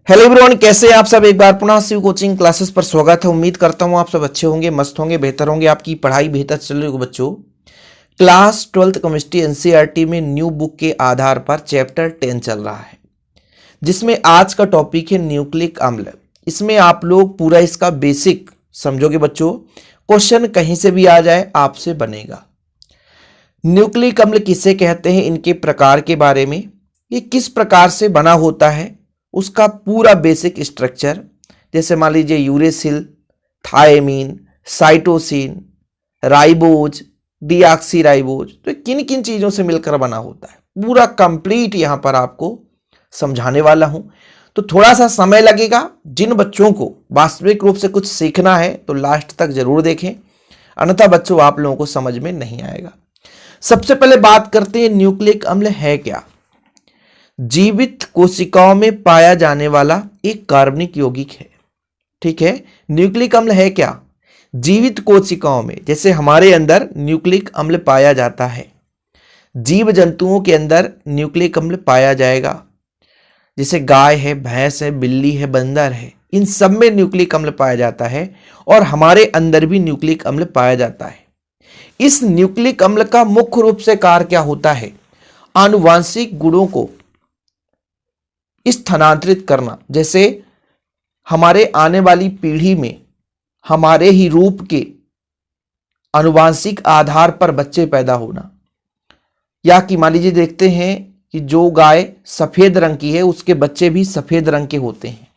Hello everyone, कैसे हैं आप सब। एक बार पुनः शिव कोचिंग क्लासेस पर स्वागत है। उम्मीद करता हूं आप सब अच्छे होंगे, मस्त होंगे, बेहतर होंगे, आपकी पढ़ाई बेहतर चल रही होगी। बच्चों, क्लास 12th केमिस्ट्री एनसीईआरटी में न्यू बुक के आधार पर चैप्टर 10 चल रहा है, जिसमें आज का टॉपिक है न्यूक्लिक अम्ल। इसमें आप लोग पूरा इसका बेसिक समझोगे बच्चों। क्वेश्चन कहीं से भी आ जाए आपसे बनेगा। न्यूक्लिक अम्ल किसे कहते हैं, इनके प्रकार के बारे में, ये किस प्रकार से बना होता है, उसका पूरा बेसिक स्ट्रक्चर, जैसे मान लीजिए uracil, thymine, cytosine, ribose, deoxyribose, तो किन किन चीजों से मिलकर बना होता है, पूरा कंप्लीट यहां पर आपको समझाने वाला हूं। तो थोड़ा सा समय लगेगा। जिन बच्चों को वास्तविक रूप से कुछ सीखना है तो लास्ट तक जरूर देखें, अन्यथा बच्चों आप लोगों को समझ में नहीं आएगा। सबसे पहले बात करते हैं न्यूक्लिक अम्ल है क्या। जीवित कोशिकाओं में पाया जाने वाला एक कार्बनिक यौगिक है। ठीक है, न्यूक्लिक अम्ल है क्या, जीवित कोशिकाओं में, जैसे हमारे अंदर न्यूक्लिक अम्ल पाया जाता है, जीव जंतुओं के अंदर न्यूक्लिक अम्ल पाया जाएगा, जैसे गाय है, भैंस है, बिल्ली है, बंदर है, इन सब में न्यूक्लिक अम्ल पाया जाता है। और हमारे अंदर भी न्यूक्लिक अम्ल पाया जाता है। इस न्यूक्लिक अम्ल का मुख्य रूप से कार्य क्या होता है, आनुवांशिक गुणों को स्थानांतरित करना। जैसे हमारे आने वाली पीढ़ी में हमारे ही रूप के आनुवांशिक आधार पर बच्चे पैदा होना, या कि मान लीजिए देखते हैं कि जो गाय सफेद रंग की है उसके बच्चे भी सफेद रंग के होते हैं।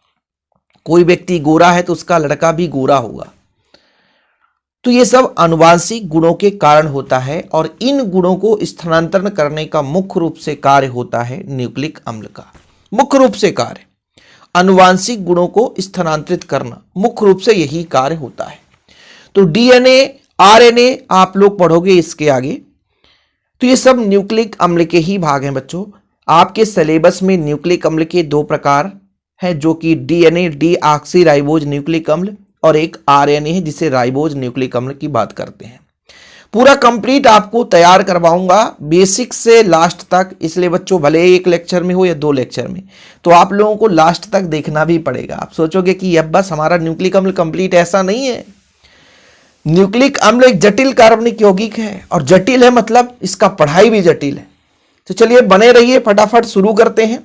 कोई व्यक्ति गोरा है तो उसका लड़का भी गोरा होगा। तो ये सब आनुवांशिक गुणों के कारण होता है, और इन गुणों को स्थानांतरण करने का मुख्य रूप से कार्य होता है न्यूक्लिक अम्ल का। मुख्य रूप से कार्य आनुवांशिक गुणों को स्थानांतरित करना, मुख्य रूप से यही कार्य होता है। तो डीएनए, आरएनए आप लोग पढ़ोगे इसके आगे, तो ये सब न्यूक्लिक अम्ल के ही भाग हैं बच्चों। आपके सिलेबस में न्यूक्लिक अम्ल के दो प्रकार हैं, जो कि डीएनए डीऑक्सीराइबोज न्यूक्लिक अम्ल, और एक आरएनए है जिसे राइबोज न्यूक्लिक अम्ल की बात करते हैं। पूरा कंप्लीट आपको तैयार करवाऊंगा बेसिक से लास्ट तक, इसलिए बच्चों भले एक लेक्चर में हो या दो लेक्चर में, तो आप लोगों को लास्ट तक देखना भी पड़ेगा। आप सोचोगे कि अब बस हमारा न्यूक्लिक अम्ल कंप्लीट, ऐसा नहीं है। न्यूक्लिक अम्ल एक जटिल कार्बनिक यौगिक है, और जटिल है मतलब इसका पढ़ाई भी जटिल है। तो चलिए बने रहिए, फटाफट शुरू करते हैं।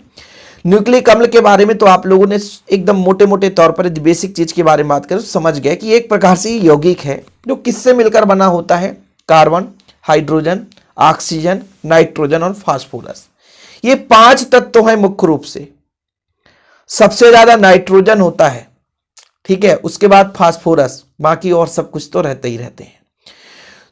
न्यूक्लिक अम्ल के बारे में तो आप लोगों ने एकदम मोटे मोटे तौर पर बेसिक चीज के बारे में बात करें तो समझ गए कि एक प्रकार से यौगिक है जो किससे मिलकर बना होता है, कार्बन, हाइड्रोजन, ऑक्सीजन, नाइट्रोजन और फास्फोरस। ये 5 तत्व हैं मुख्य रूप से। सबसे ज्यादा नाइट्रोजन होता है, ठीक है, उसके बाद फास्फोरस, बाकी और सब कुछ तो रहते ही रहते हैं।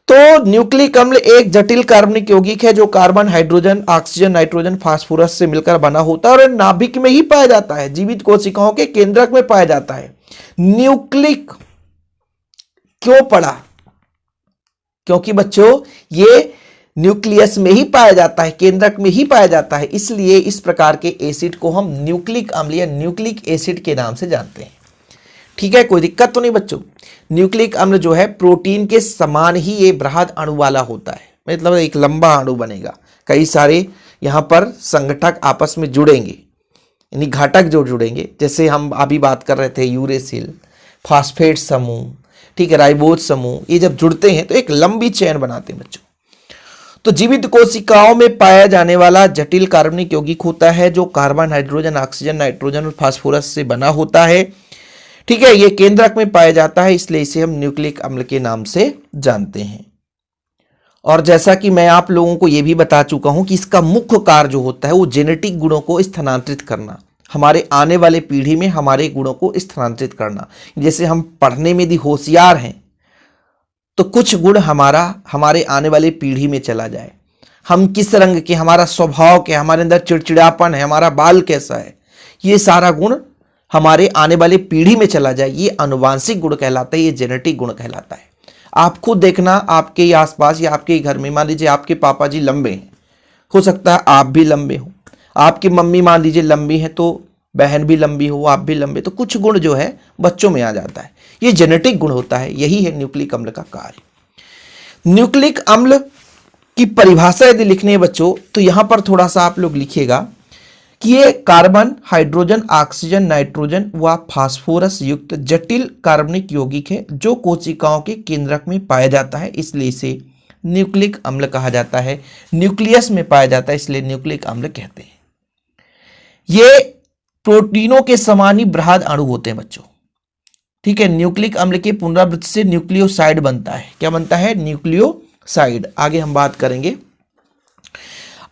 तो न्यूक्लिक अम्ल एक जटिल कार्बनिक यौगिक है जो carbon, hydrogen, oxygen, nitrogen, phosphorus से मिलकर बना होता है, और नाभिक में ही पाया जाता है, जीवित कोशिकाओं के केंद्रक में पाया जाता है। न्यूक्लिक क्यों पड़ा, क्योंकि बच्चों ये न्यूक्लियस में ही पाया जाता है, केंद्रक में ही पाया जाता है, इसलिए इस प्रकार के एसिड को हम न्यूक्लिक अम्ल या न्यूक्लिक एसिड के नाम से जानते हैं। ठीक है, कोई दिक्कत तो नहीं बच्चों। न्यूक्लिक अम्ल जो है प्रोटीन के समान ही ये बृहद अणु वाला होता है, मतलब एक लंबा अणु बनेगा, कई सारे यहां पर संगठक आपस में जुड़ेंगे, यानी घटक जो जुड़ेंगे, जैसे हम अभी बात कर रहे थे यूरेसिल, फास्फेट समूह, ठीक है, राइबोज समूह, ये जब जुड़ते हैं तो एक लंबी चेन बनाते हैं बच्चों। तो जीवित कोशिकाओं में पाया जाने वाला जटिल कार्बनिक यौगिक होता है जो कार्बन, हाइड्रोजन, ऑक्सीजन, नाइट्रोजन और फास्फोरस से बना होता है। ठीक है, ये केंद्रक में पाया जाता है, इसलिए इसे हम न्यूक्लिक अम्ल के नाम से जानते हैं। और जैसा कि मैं आप लोगों को यह भी बता चुका हूं कि इसका मुख्य कार्य जो होता है वो जेनेटिक गुणों को स्थानांतरित करना, हमारे आने वाले पीढ़ी में हमारे गुणों को स्थानांतरित करना। जैसे हम पढ़ने में यदि होशियार हैं तो कुछ गुण हमारे आने वाले पीढ़ी में चला जाए। हम किस रंग के, हमारा स्वभाव क्या, हमारे अंदर चिड़चिड़ापन है, हमारा बाल कैसा है, ये सारा गुण हमारे आने वाले पीढ़ी में चला जाए, ये आनुवांशिक गुण कहलाता है, ये जेनेटिक गुण कहलाता है। आप खुद देखना, आपके ही आसपास या आपके घर में, मान लीजिए आपके पापा जी लंबे हैं, हो सकता है आप भी लंबे हो, आपकी मम्मी मान लीजिए लंबी है तो बहन भी लंबी हो, आप भी लंबे, तो कुछ गुण जो है बच्चों में आ जाता है, ये जेनेटिक गुण होता है। यही है न्यूक्लिक अम्ल का कार्य। न्यूक्लिक अम्ल की परिभाषा यदि लिखनी है बच्चों, तो यहां पर थोड़ा सा आप लोग लिखिएगा कि ये कार्बन, हाइड्रोजन, ऑक्सीजन, नाइट्रोजन व फास्फोरस युक्त जटिल कार्बनिक यौगिक है जो कोशिकाओं के केंद्रक में पाया जाता है, इसलिए इसे न्यूक्लिक अम्ल कहा जाता है। न्यूक्लियस में पाया जाता है, इसलिए न्यूक्लिक अम्ल कहते हैं। ये प्रोटीनों के समान ही बृहद अणु होते हैं बच्चों, ठीक है। न्यूक्लिक अम्ल के पुनरावृत्ति से न्यूक्लियोसाइड बनता है। क्या बनता है? न्यूक्लियोसाइड। आगे हम बात करेंगे।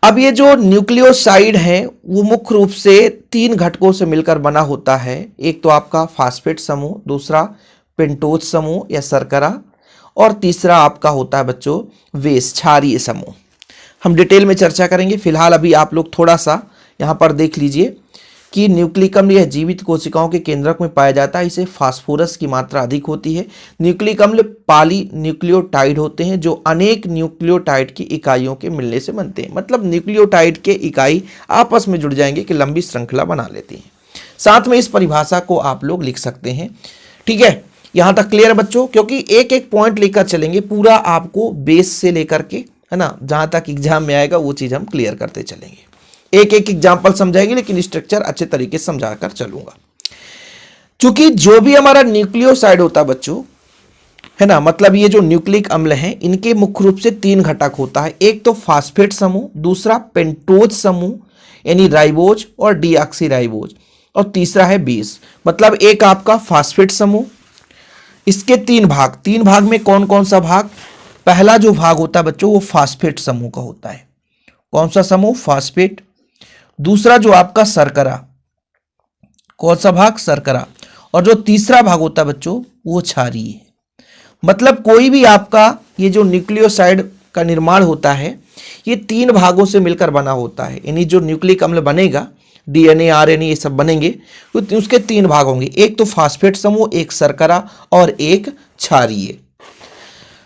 अब ये जो न्यूक्लियोसाइड है वो मुख्य रूप से 3 घटकों से मिलकर बना होता है। एक तो आपका फास्फेट समूह, दूसरा पेंटोज समूह या शर्करा, और तीसरा आपका होता है बच्चों वेस, क्षारीय समूह। हम डिटेल में चर्चा करेंगे। फिलहाल अभी आप लोग थोड़ा सा यहाँ पर देख लीजिए कि न्यूक्लिक अम्ल यह जीवित कोशिकाओं के केंद्रक में पाया जाता है। इसे फास्फोरस की मात्रा अधिक होती है। न्यूक्लिक अम्ल पॉली न्यूक्लियोटाइड होते हैं जो अनेक न्यूक्लियोटाइड की इकाइयों के मिलने से बनते हैं। मतलब न्यूक्लियोटाइड के इकाई आपस में जुड़ जाएंगे कि लंबी श्रृंखला बना लेती हैं। साथ में इस परिभाषा को आप लोग लिख सकते हैं, ठीक है। यहां तक क्लियर बच्चों? क्योंकि एक एक पॉइंट लेकर चलेंगे, पूरा आपको बेस से लेकर के, है ना, जहां तक एग्जाम में आएगा वो चीज हम क्लियर करते चलेंगे। एक एक एग्जाम्पल समझाएंगे, लेकिन स्ट्रक्चर अच्छे तरीके से समझाकर चलूंगा। क्योंकि जो भी हमारा न्यूक्लियोसाइड होता है बच्चों, है ना, मतलब ये जो न्यूक्लिक अम्ल हैं, इनके मुख्य रूप से 3 घटक होता है। एक तो फास्फेट समूह, दूसरा पेंटोज समूह यानी राइबोज और डीऑक्सी राइबोज, और तीसरा है बेस। मतलब एक आपका फास्फेट समूह, इसके 3 भाग। 3 भाग में कौन कौन सा भाग? पहला जो भाग होता है बच्चों वो फास्फेट समूह का होता है। कौन सा समूह? फास्फेट। दूसरा जो आपका शर्करा, कौन सा भाग? शर्करा। और जो तीसरा भाग होता है बच्चों वो क्षारीय है। मतलब कोई भी आपका ये जो न्यूक्लियोसाइड का निर्माण होता है ये 3 भागों से मिलकर बना होता है। यानी जो न्यूक्लिक अम्ल बनेगा, डीएनए, आरएनए, ये सब बनेंगे, तो उसके 3 भाग होंगे। एक तो फास्फेट समूह, एक शर्करा और एक क्षारीय।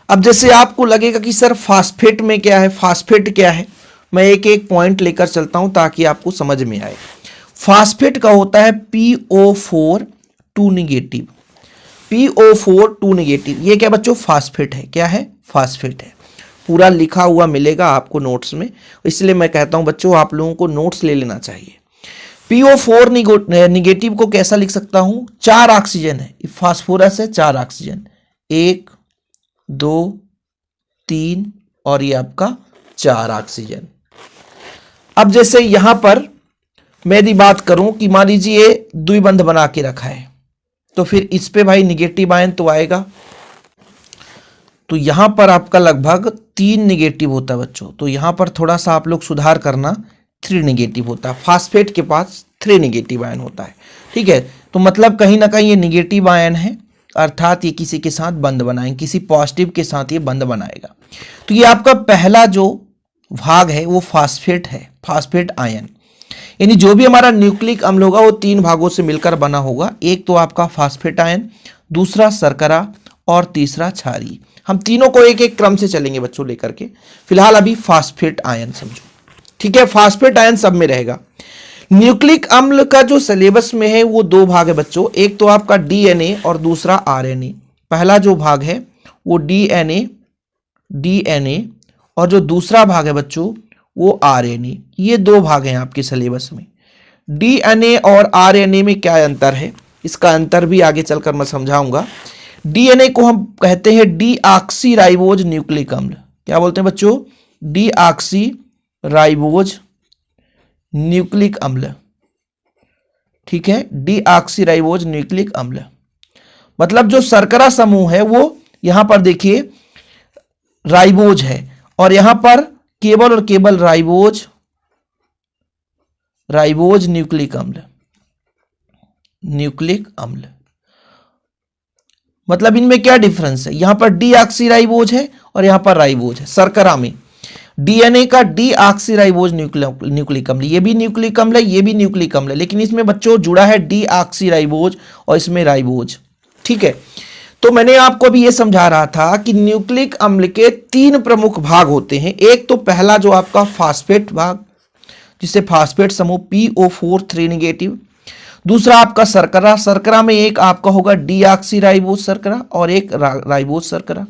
अब जैसे आपको लगेगा कि सर फास्फेट में क्या है, फास्फेट क्या है, मैं एक एक पॉइंट लेकर चलता हूं ताकि आपको समझ में आए। फास्फेट का होता है PO4 2 निगेटिव। PO4 2 निगेटिव, ये क्या बच्चों? फास्फेट है। क्या है? फास्फेट है। पूरा लिखा हुआ मिलेगा आपको नोट्स में, इसलिए मैं कहता हूं बच्चों आप लोगों को नोट्स ले लेना चाहिए। PO4 निगेटिव को कैसा लिख सकता हूं? 4 ऑक्सीजन है, फास्फोरस है, 4 ऑक्सीजन, 1 2 3 और ये आपका 4 ऑक्सीजन। अब जैसे यहां पर मैं यदि बात करूं कि मान लीजिए द्विबंध बना के रखा है, तो फिर इस पे भाई निगेटिव आयन तो आएगा। तो यहां पर आपका लगभग 3 निगेटिव होता है बच्चों। तो यहां पर थोड़ा सा आप लोग सुधार करना, 3 निगेटिव होता है। फास्फेट के पास 3 निगेटिव आयन होता है, ठीक है। तो मतलब कहीं ना कहीं ये निगेटिव आयन है, अर्थात ये किसी के साथ बंध बनाएंगे, किसी पॉजिटिव के साथ ये बंध बनाएगा। तो ये आपका पहला जो भाग है वो फास्फेट है, फास्फेट आयन। यानी जो भी हमारा न्यूक्लिक अम्ल होगा वो 3 भागों से मिलकर बना होगा। एक तो आपका फास्फेट आयन, दूसरा शर्करा और तीसरा क्षारीय। हम तीनों को एक एक क्रम से चलेंगे बच्चों लेकर के। फिलहाल अभी फास्फेट आयन समझो, ठीक है। फास्फेट आयन सब में रहेगा। न्यूक्लिक अम्ल का जो सिलेबस में है वो 2 भाग है बच्चों। एक तो आपका डीएनए और दूसरा आरएनए। पहला जो भाग है वो डीएनए और जो दूसरा भाग है बच्चों वो आरएनए। ये 2 भाग हैं आपके सिलेबस में। डीएनए और आरएनए में क्या अंतर है, इसका अंतर भी आगे चलकर मैं समझाऊंगा। डीएनए को हम कहते हैं डीऑक्सी राइबोज न्यूक्लिक अम्ल। क्या बोलते हैं बच्चों? डीऑक्सी राइबोज न्यूक्लिक अम्ल, ठीक है। डीऑक्सी राइबोज न्यूक्लिक अम्ल मतलब जो शर्करा समूह है वो यहां पर देखिए राइबोज है, और यहां पर केवल और केवल राइबोज न्यूक्लिक अम्ल। मतलब इनमें क्या डिफरेंस है? यहां पर डीऑक्सी राइबोज है और यहां पर राइबोज है। शर्करा में डीएनए का डीऑक्सी राइबोज न्यूक्लिक अम्ल, ये भी न्यूक्लिक अम्ल है, ये भी न्यूक्लिक अम्ल है, लेकिन इसमें बच्चों जुड़ा है डीऑक्सी राइबोज और इसमें राइबोज, ठीक है। तो मैंने आपको अभी ये समझा रहा था कि न्यूक्लिक अम्ल के 3 प्रमुख भाग होते हैं। एक तो पहला जो आपका फास्फेट भाग, जिसे फास्फेट समूह PO4 3 निगेटिव। दूसरा आपका शर्करा, शर्करा में एक आपका होगा डीऑक्सी राइबोज शर्करा और एक राइबोज शर्करा,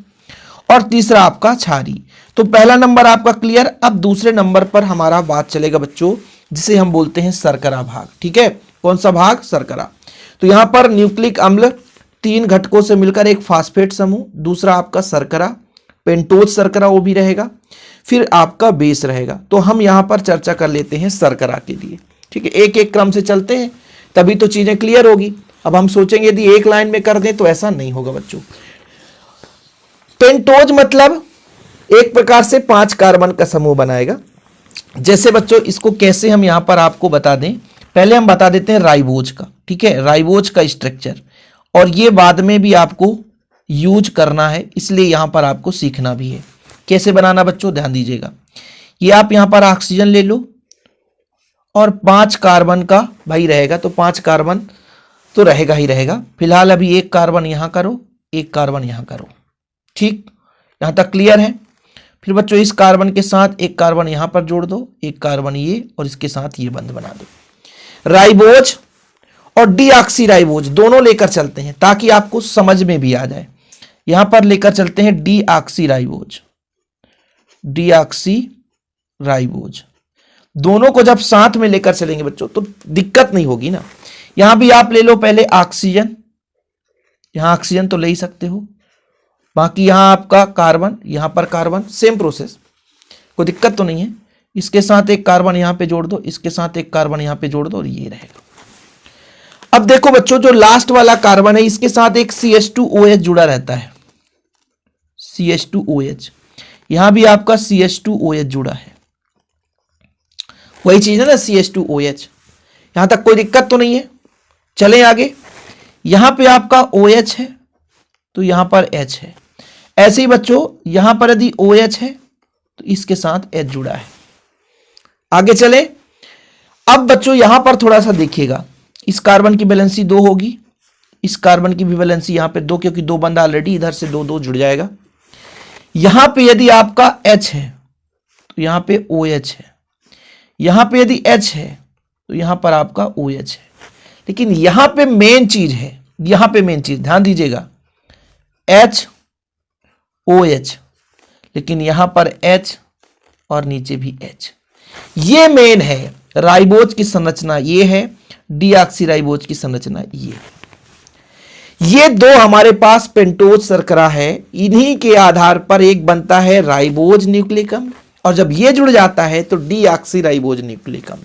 और तीसरा आपका क्षारीय। तो पहला नंबर आपका क्लियर। अब दूसरे नंबर पर हमारा बात चलेगा बच्चों जिसे हम बोलते हैं शर्करा भाग। ठीक है, कौन सा भाग? शर्करा। तो यहां पर न्यूक्लिक अम्ल 3 घटकों से मिलकर एक फास्फेट समूह, दूसरा आपका शर्करा, पेंटोज शर्करा वो भी रहेगा, फिर आपका बेस रहेगा। तो हम यहां पर चर्चा कर लेते हैं शर्करा के लिए। ठीक है, एक एक क्रम से चलते हैं, तभी तो चीजें क्लियर होगी। अब हम सोचेंगे यदि एक लाइन में कर दें तो ऐसा नहीं होगा बच्चों। पेंटोज मतलब एक प्रकार से 5 कार्बन का समूह बनाएगा। जैसे बच्चों इसको कैसे हम यहां पर आपको बता दें, पहले हम बता देते हैं राइबोज का। ठीक है, राइबोज का स्ट्रक्चर, और ये बाद में भी आपको यूज करना है, इसलिए यहां पर आपको सीखना भी है कैसे बनाना। बच्चों ध्यान दीजिएगा, ये आप यहां पर ऑक्सीजन ले लो और 5 कार्बन का भाई रहेगा, तो 5 कार्बन तो रहेगा ही रहेगा। फिलहाल अभी 1 कार्बन यहां करो, 1 कार्बन यहां करो। ठीक, यहां तक क्लियर है। फिर बच्चों इस कार्बन के साथ 1 कार्बन यहां पर जोड़ दो, 1 कार्बन ये, और इसके साथ ये बंध बना दो। राइबोज और डीऑक्सी राइबोज दोनों लेकर चलते हैं ताकि आपको समझ में भी आ जाए। यहां पर लेकर चलते हैं डीऑक्सी राइबोज, डीऑक्सी राइबोज। दोनों को जब साथ में लेकर चलेंगे बच्चों तो दिक्कत नहीं होगी ना। यहां भी आप ले लो पहले ऑक्सीजन, यहां ऑक्सीजन तो ले ही सकते हो, बाकी यहां आपका कार्बन, यहां पर कार्बन, सेम प्रोसेस, कोई दिक्कत तो नहीं है। इसके साथ 1 कार्बन यहां पे जोड़ दो, इसके साथ 1 कार्बन यहां पे जोड़ दो, और ये रहेगा। अब देखो बच्चों, जो लास्ट वाला कार्बन है इसके साथ एक CH2OH जुड़ा रहता है, CH2OH। यहां भी आपका CH2OH जुड़ा है, वही चीज है ना, CH2OH। यहां तक कोई दिक्कत तो नहीं है। चलें आगे, यहां पे आपका OH है तो यहां पर H है। ऐसे ही बच्चों यहां पर यदि OH है तो इसके साथ H जुड़ा है। आगे चले। अब बच्चों यहां पर थोड़ा सा देखिएगा, इस कार्बन की वैलेंसी 2 होगी, इस कार्बन की भी वैलेंसी यहां पे 2, क्योंकि 2 बंदा ऑलरेडी, इधर से 2 2 जुड़ जाएगा। यहां पे यदि आपका H है तो यहां पे OH है, यहां पे यदि H है तो यहां पर आपका OH है। लेकिन यहां पे मेन चीज है, यहां पे मेन चीज ध्यान दीजिएगा, HOH, लेकिन यहां पर H और नीचे भी H। ये मेन है राइबोज की संरचना, ये है डीऑक्सी राइबोज की संरचना, ये 2 हमारे पास पेंटोज शर्करा है। इन्हीं के आधार पर एक बनता है राइबोज न्यूक्लिक अम्ल, और जब ये जुड़ जाता है तो डीऑक्सी राइबोज न्यूक्लिक अम्ल।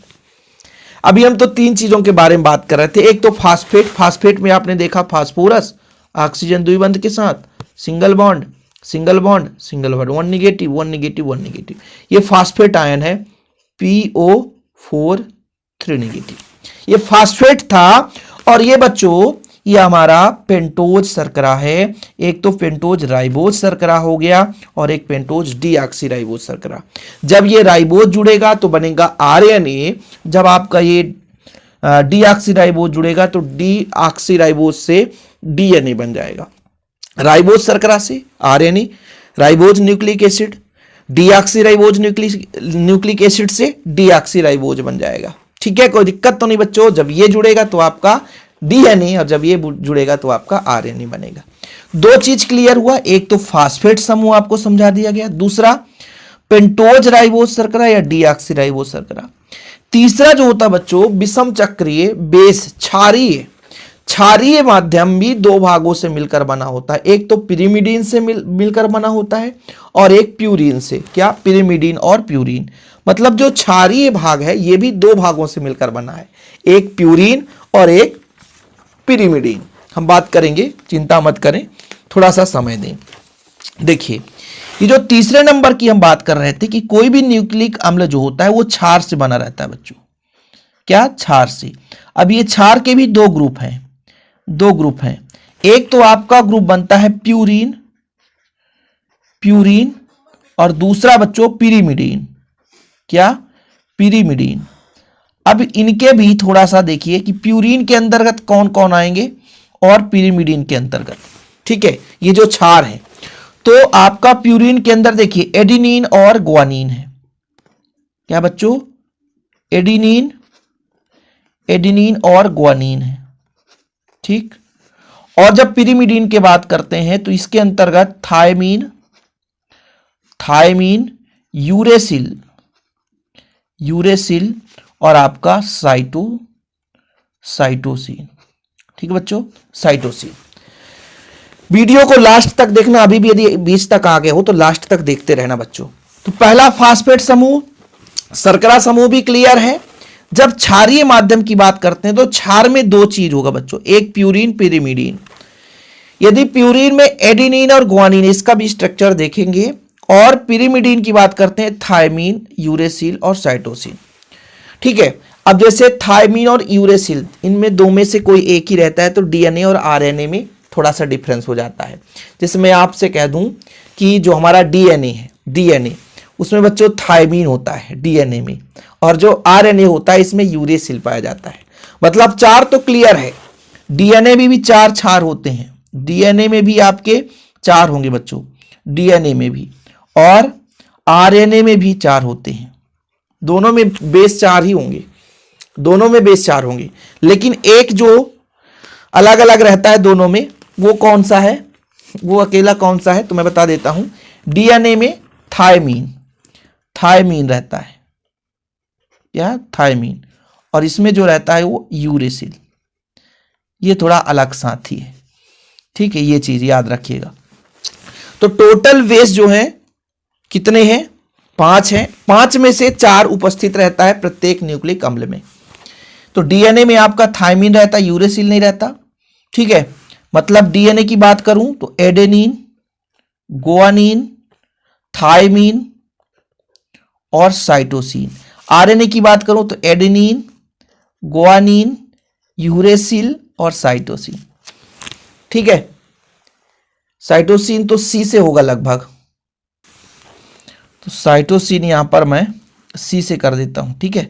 अभी हम तो 3 चीजों के बारे में बात कर रहे थे। एक तो फास्फेट, फास्फेट में आपने देखा फास्फोरस, ऑक्सीजन द्विबंध के साथ single bond, single bond, single bond, 1 negative 1 negative 1 negative. ये फास्फेट आयन है, PO4 3 नेगेटिव। ये फास्फेट था। और ये बच्चों ये हमारा पेंटोज शर्करा है। एक तो पेंटोज राइबोज शर्करा हो गया और एक पेंटोज डीऑक्सी राइबोज शर्करा। जब ये राइबोज जुड़ेगा तो बनेगा RNA। जब आपका ये डीऑक्सी राइबोज जुड़ेगा तो डीऑक्सी राइबोज से DNA बन जाएगा। राइबोज शर्करा से RNA, ribose nucleic acid, deoxy ribose nucleic acid से डीऑक्सी राइबोज बन जाएगा। ठीक है, कोई दिक्कत तो नहीं बच्चों। जब ये जुड़ेगा तो आपका DNA, और जब ये जुड़ेगा तो आपका RNA बनेगा। 2 चीज क्लियर हुआ, एक तो फास्फेट समूह आपको समझा दिया गया, दूसरा पेंटोज राइबोज शर्करा या डीऑक्सी राइबोज शर्करा। तीसरा जो होता बच्चों विषम चक्रीय बेस, क्षारीय माध्यम भी 2 भागों से मिलकर बना होता है। एक तो पिरिमिडीन से मिलकर बना होता है और एक प्यूरिन से। क्या? पिरिमिडीन और प्यूरिन। मतलब जो क्षारीय भाग है ये भी 2 भागों से मिलकर बना है, एक प्यूरिन और एक पिरिमिडीन। हम बात करेंगे, चिंता मत करें, थोड़ा सा समय दें। देखिए ये जो तीसरे नंबर की हम बात कर रहे थे कि कोई भी न्यूक्लिक अम्ल जो होता है वो क्षार से बना रहता है बच्चों। क्या? क्षार से। अब ये क्षार के भी 2 ग्रुप हैं, 2 ग्रुप हैं। एक तो आपका ग्रुप बनता है प्यूरिन, प्यूरिन, और दूसरा बच्चों पिरिमिडीन। क्या? पिरिमिडीन। अब इनके भी थोड़ा सा देखिए कि प्यूरिन के अंतर्गत कौन कौन आएंगे और पिरिमिडीन के अंतर्गत। ठीक है, ये जो क्षार है तो आपका प्यूरिन के अंदर देखिए एडिनिन और ग्वानिन है। क्या बच्चों? एडिनिन, एडिनिन और ग्वानिन है। ठीक, और जब पिरिमिडीन की बात करते हैं तो इसके अंतर्गत थायमीन, थायमीन, यूरेसिल, यूरेसिल और आपका साइटोसिन। ठीक है बच्चों, साइटोसिन। वीडियो को लास्ट तक देखना, अभी भी यदि बीच तक आ गए हो तो लास्ट तक देखते रहना बच्चों। तो पहला फास्फेट समूह, शर्करा समूह भी क्लियर है। जब क्षारीय माध्यम की बात करते हैं तो क्षार में दो चीज होगा बच्चों, एक प्यूरिन, पिरिमिडीन। यदि प्यूरिन में एडेनिन और ग्वानिन, इसका भी स्ट्रक्चर देखेंगे। और पिरिमिडीन की बात करते हैं थायमीन, यूरेसिल और साइटोसिन। ठीक है, अब जैसे थायमीन और यूरेसिल, इनमें दो में से कोई एक ही रहता है तो डीएनए और आरएनए में थोड़ा सा डिफरेंस हो जाता है। जैसे मैं आपसे कह दूं कि जो हमारा डीएनए है, डीएनए उसमें बच्चों थायमीन होता है डीएनए में, और जो आरएनए होता है इसमें यूरेसिल पाया जाता है। मतलब चार तो क्लियर है, डीएनए में भी चार क्षार होते हैं, डीएनए में भी आपके चार होंगे बच्चों, डीएनए में भी, और आरएनए में भी चार होते हैं। दोनों में बेस चार ही होंगे, दोनों में बेस चार होंगे। लेकिन एक जो अलग अलग रहता है दोनों में, वो कौन सा है, वो अकेला कौन सा है तो मैं बता देता हूं। डीएनए में थायमीन, थायमीन रहता है, क्या थायमीन, और इसमें जो रहता है वो यूरेसिल। ये थोड़ा अलग साथी है। ठीक है, ये चीज याद रखिएगा। तो टोटल बेस जो है कितने हैं, 5 हैं। 5 में से 4 उपस्थित रहता है प्रत्येक न्यूक्लिक अम्ल में। तो डीएनए में आपका थायमीन रहता है, यूरेसिल नहीं रहता। ठीक है, मतलब डीएनए की बात करूं तो एडेनिन, गुआनिन, थायमीन और साइटोसिन। आरएनए की बात करूं तो एडेनिन, गुआनिन, यूरेसिल और साइटोसिन। ठीक है, साइटोसिन तो सी से होगा लगभग, तो साइटोसिन यहां पर मैं सी से कर देता हूं। ठीक है,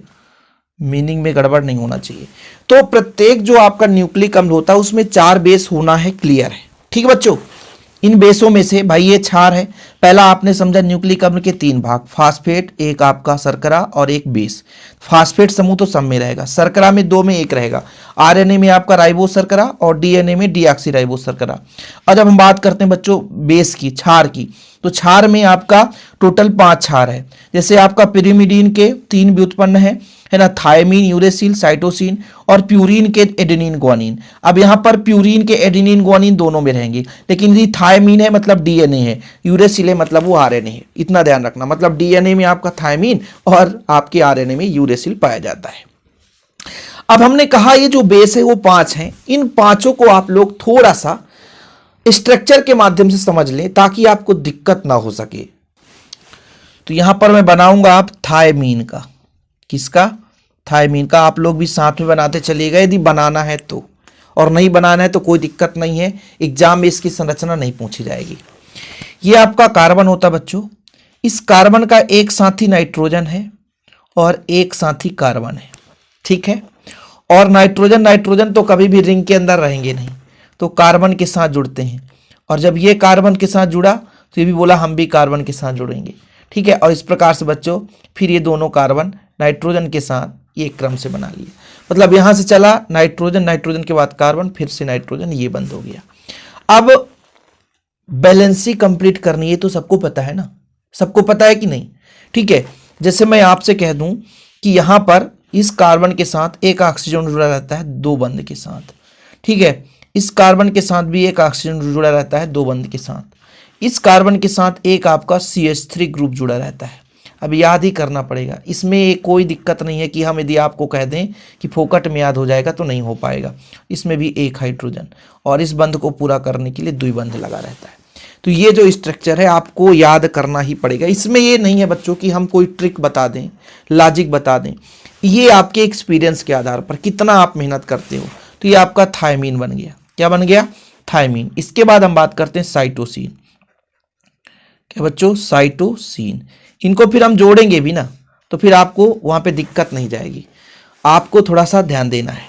मीनिंग में गड़बड़ नहीं होना चाहिए। तो प्रत्येक जो आपका न्यूक्लिक अम्ल होता है उसमें 4 बेस होना है, क्लियर है। ठीक है बच्चों, इन बेसों में से भाई ये क्षार है। पहला आपने समझा न्यूक्लिक अम्ल के 3 भाग, फास्फेट, एक आपका शर्करा और एक बेस। फास्फेट समूह तो सब में रहेगा, शर्करा में 2 में 1 रहेगा, आरएनए में आपका राइबोस शर्करा और डीएनए में डीऑक्सीराइबोस शर्करा। और जब हम बात करते हैं बच्चों बेस की, क्षार की, तो क्षार में आपका टोटल 5 क्षार है। जैसे आपका पिरिमिडीन के 3 व्युत्पन्न है ना, थायमीन, यूरेसिल, साइटोसिन, और प्यूरिन के एडेनिन, ग्वानिन। अब यहां पर प्यूरिन के एडेनिन, ग्वानिन दोनों में रहेंगे, लेकिन यदि थायमीन है मतलब डीएनए है, यूरेसिल है मतलब वो आरएनए है। इतना ध्यान रखना, मतलब डीएनए में आपका थायमीन और आपके आरएनए में यूरेसिल पाया जाता है। अब हमने कहा ये जो बेस है वो 5 हैं। इन पांचों को आप लोग थोड़ा सा स्ट्रक्चर के माध्यम से समझ लें ताकि आपको दिक्कत ना हो सके। तो यहां पर मैं बनाऊंगा आप थायमीन का, किसका, थायमीन का। आप लोग भी साथ में बनाते चलिएगा यदि बनाना है तो, और नहीं बनाना है तो कोई दिक्कत नहीं है, एग्जाम में इसकी संरचना नहीं पूछी जाएगी। ये आपका कार्बन होता बच्चों, इस कार्बन का एक साथी नाइट्रोजन है और एक साथी कार्बन है। ठीक है, और नाइट्रोजन, नाइट्रोजन तो कभी भी रिंग के अंदर रहेंगे नहीं, तो कार्बन के साथ जुड़ते हैं। और जब ये कार्बन के साथ जुड़ा तो ये भी बोला हम भी कार्बन के साथ जुड़ेंगे। ठीक है, और इस प्रकार से बच्चों फिर ये दोनों कार्बन नाइट्रोजन के साथ ये क्रम से बना लिए। मतलब यहां से चला नाइट्रोजन, नाइट्रोजन के बाद कार्बन, फिर से नाइट्रोजन, ये बंद हो गया। अब बैलेंसी कंप्लीट करनी है तो सबको पता है ना, सबको पता है कि नहीं। ठीक है, जैसे मैं आपसे कह दूं कि यहां पर इस कार्बन के साथ एक ऑक्सीजन जुड़ा रहता है 2 बंध के साथ। ठीक है, इस कार्बन के साथ भी एक ऑक्सीजन जुड़ा रहता है 2 बंध के साथ। इस कार्बन के साथ एक आपका CH3 ग्रुप जुड़ा रहता है। अब याद ही करना पड़ेगा, इसमें कोई दिक्कत नहीं है कि हम यदि आपको कह दें कि फोकट में याद हो जाएगा तो नहीं हो पाएगा। इसमें भी एक हाइड्रोजन, और इस बंध को पूरा करने के लिए 2 बंध लगा रहता है। तो ये जो स्ट्रक्चर है आपको याद करना ही पड़ेगा। इसमें ये नहीं है बच्चों कि हम कोई ट्रिक बता दें, लॉजिक बता दें, ये आपके एक्सपीरियंस के आधार पर कितना आप मेहनत करते हो। तो ये आपका थायमीन बन गया। क्या बन गया, थायमीन। इसके बाद हम बात करते हैं साइटोसिन। क्या बच्चों, साइटोसिन। इनको फिर हम जोड़ेंगे भी ना, तो फिर आपको वहां पे दिक्कत नहीं जाएगी। आपको थोड़ा सा ध्यान देना है,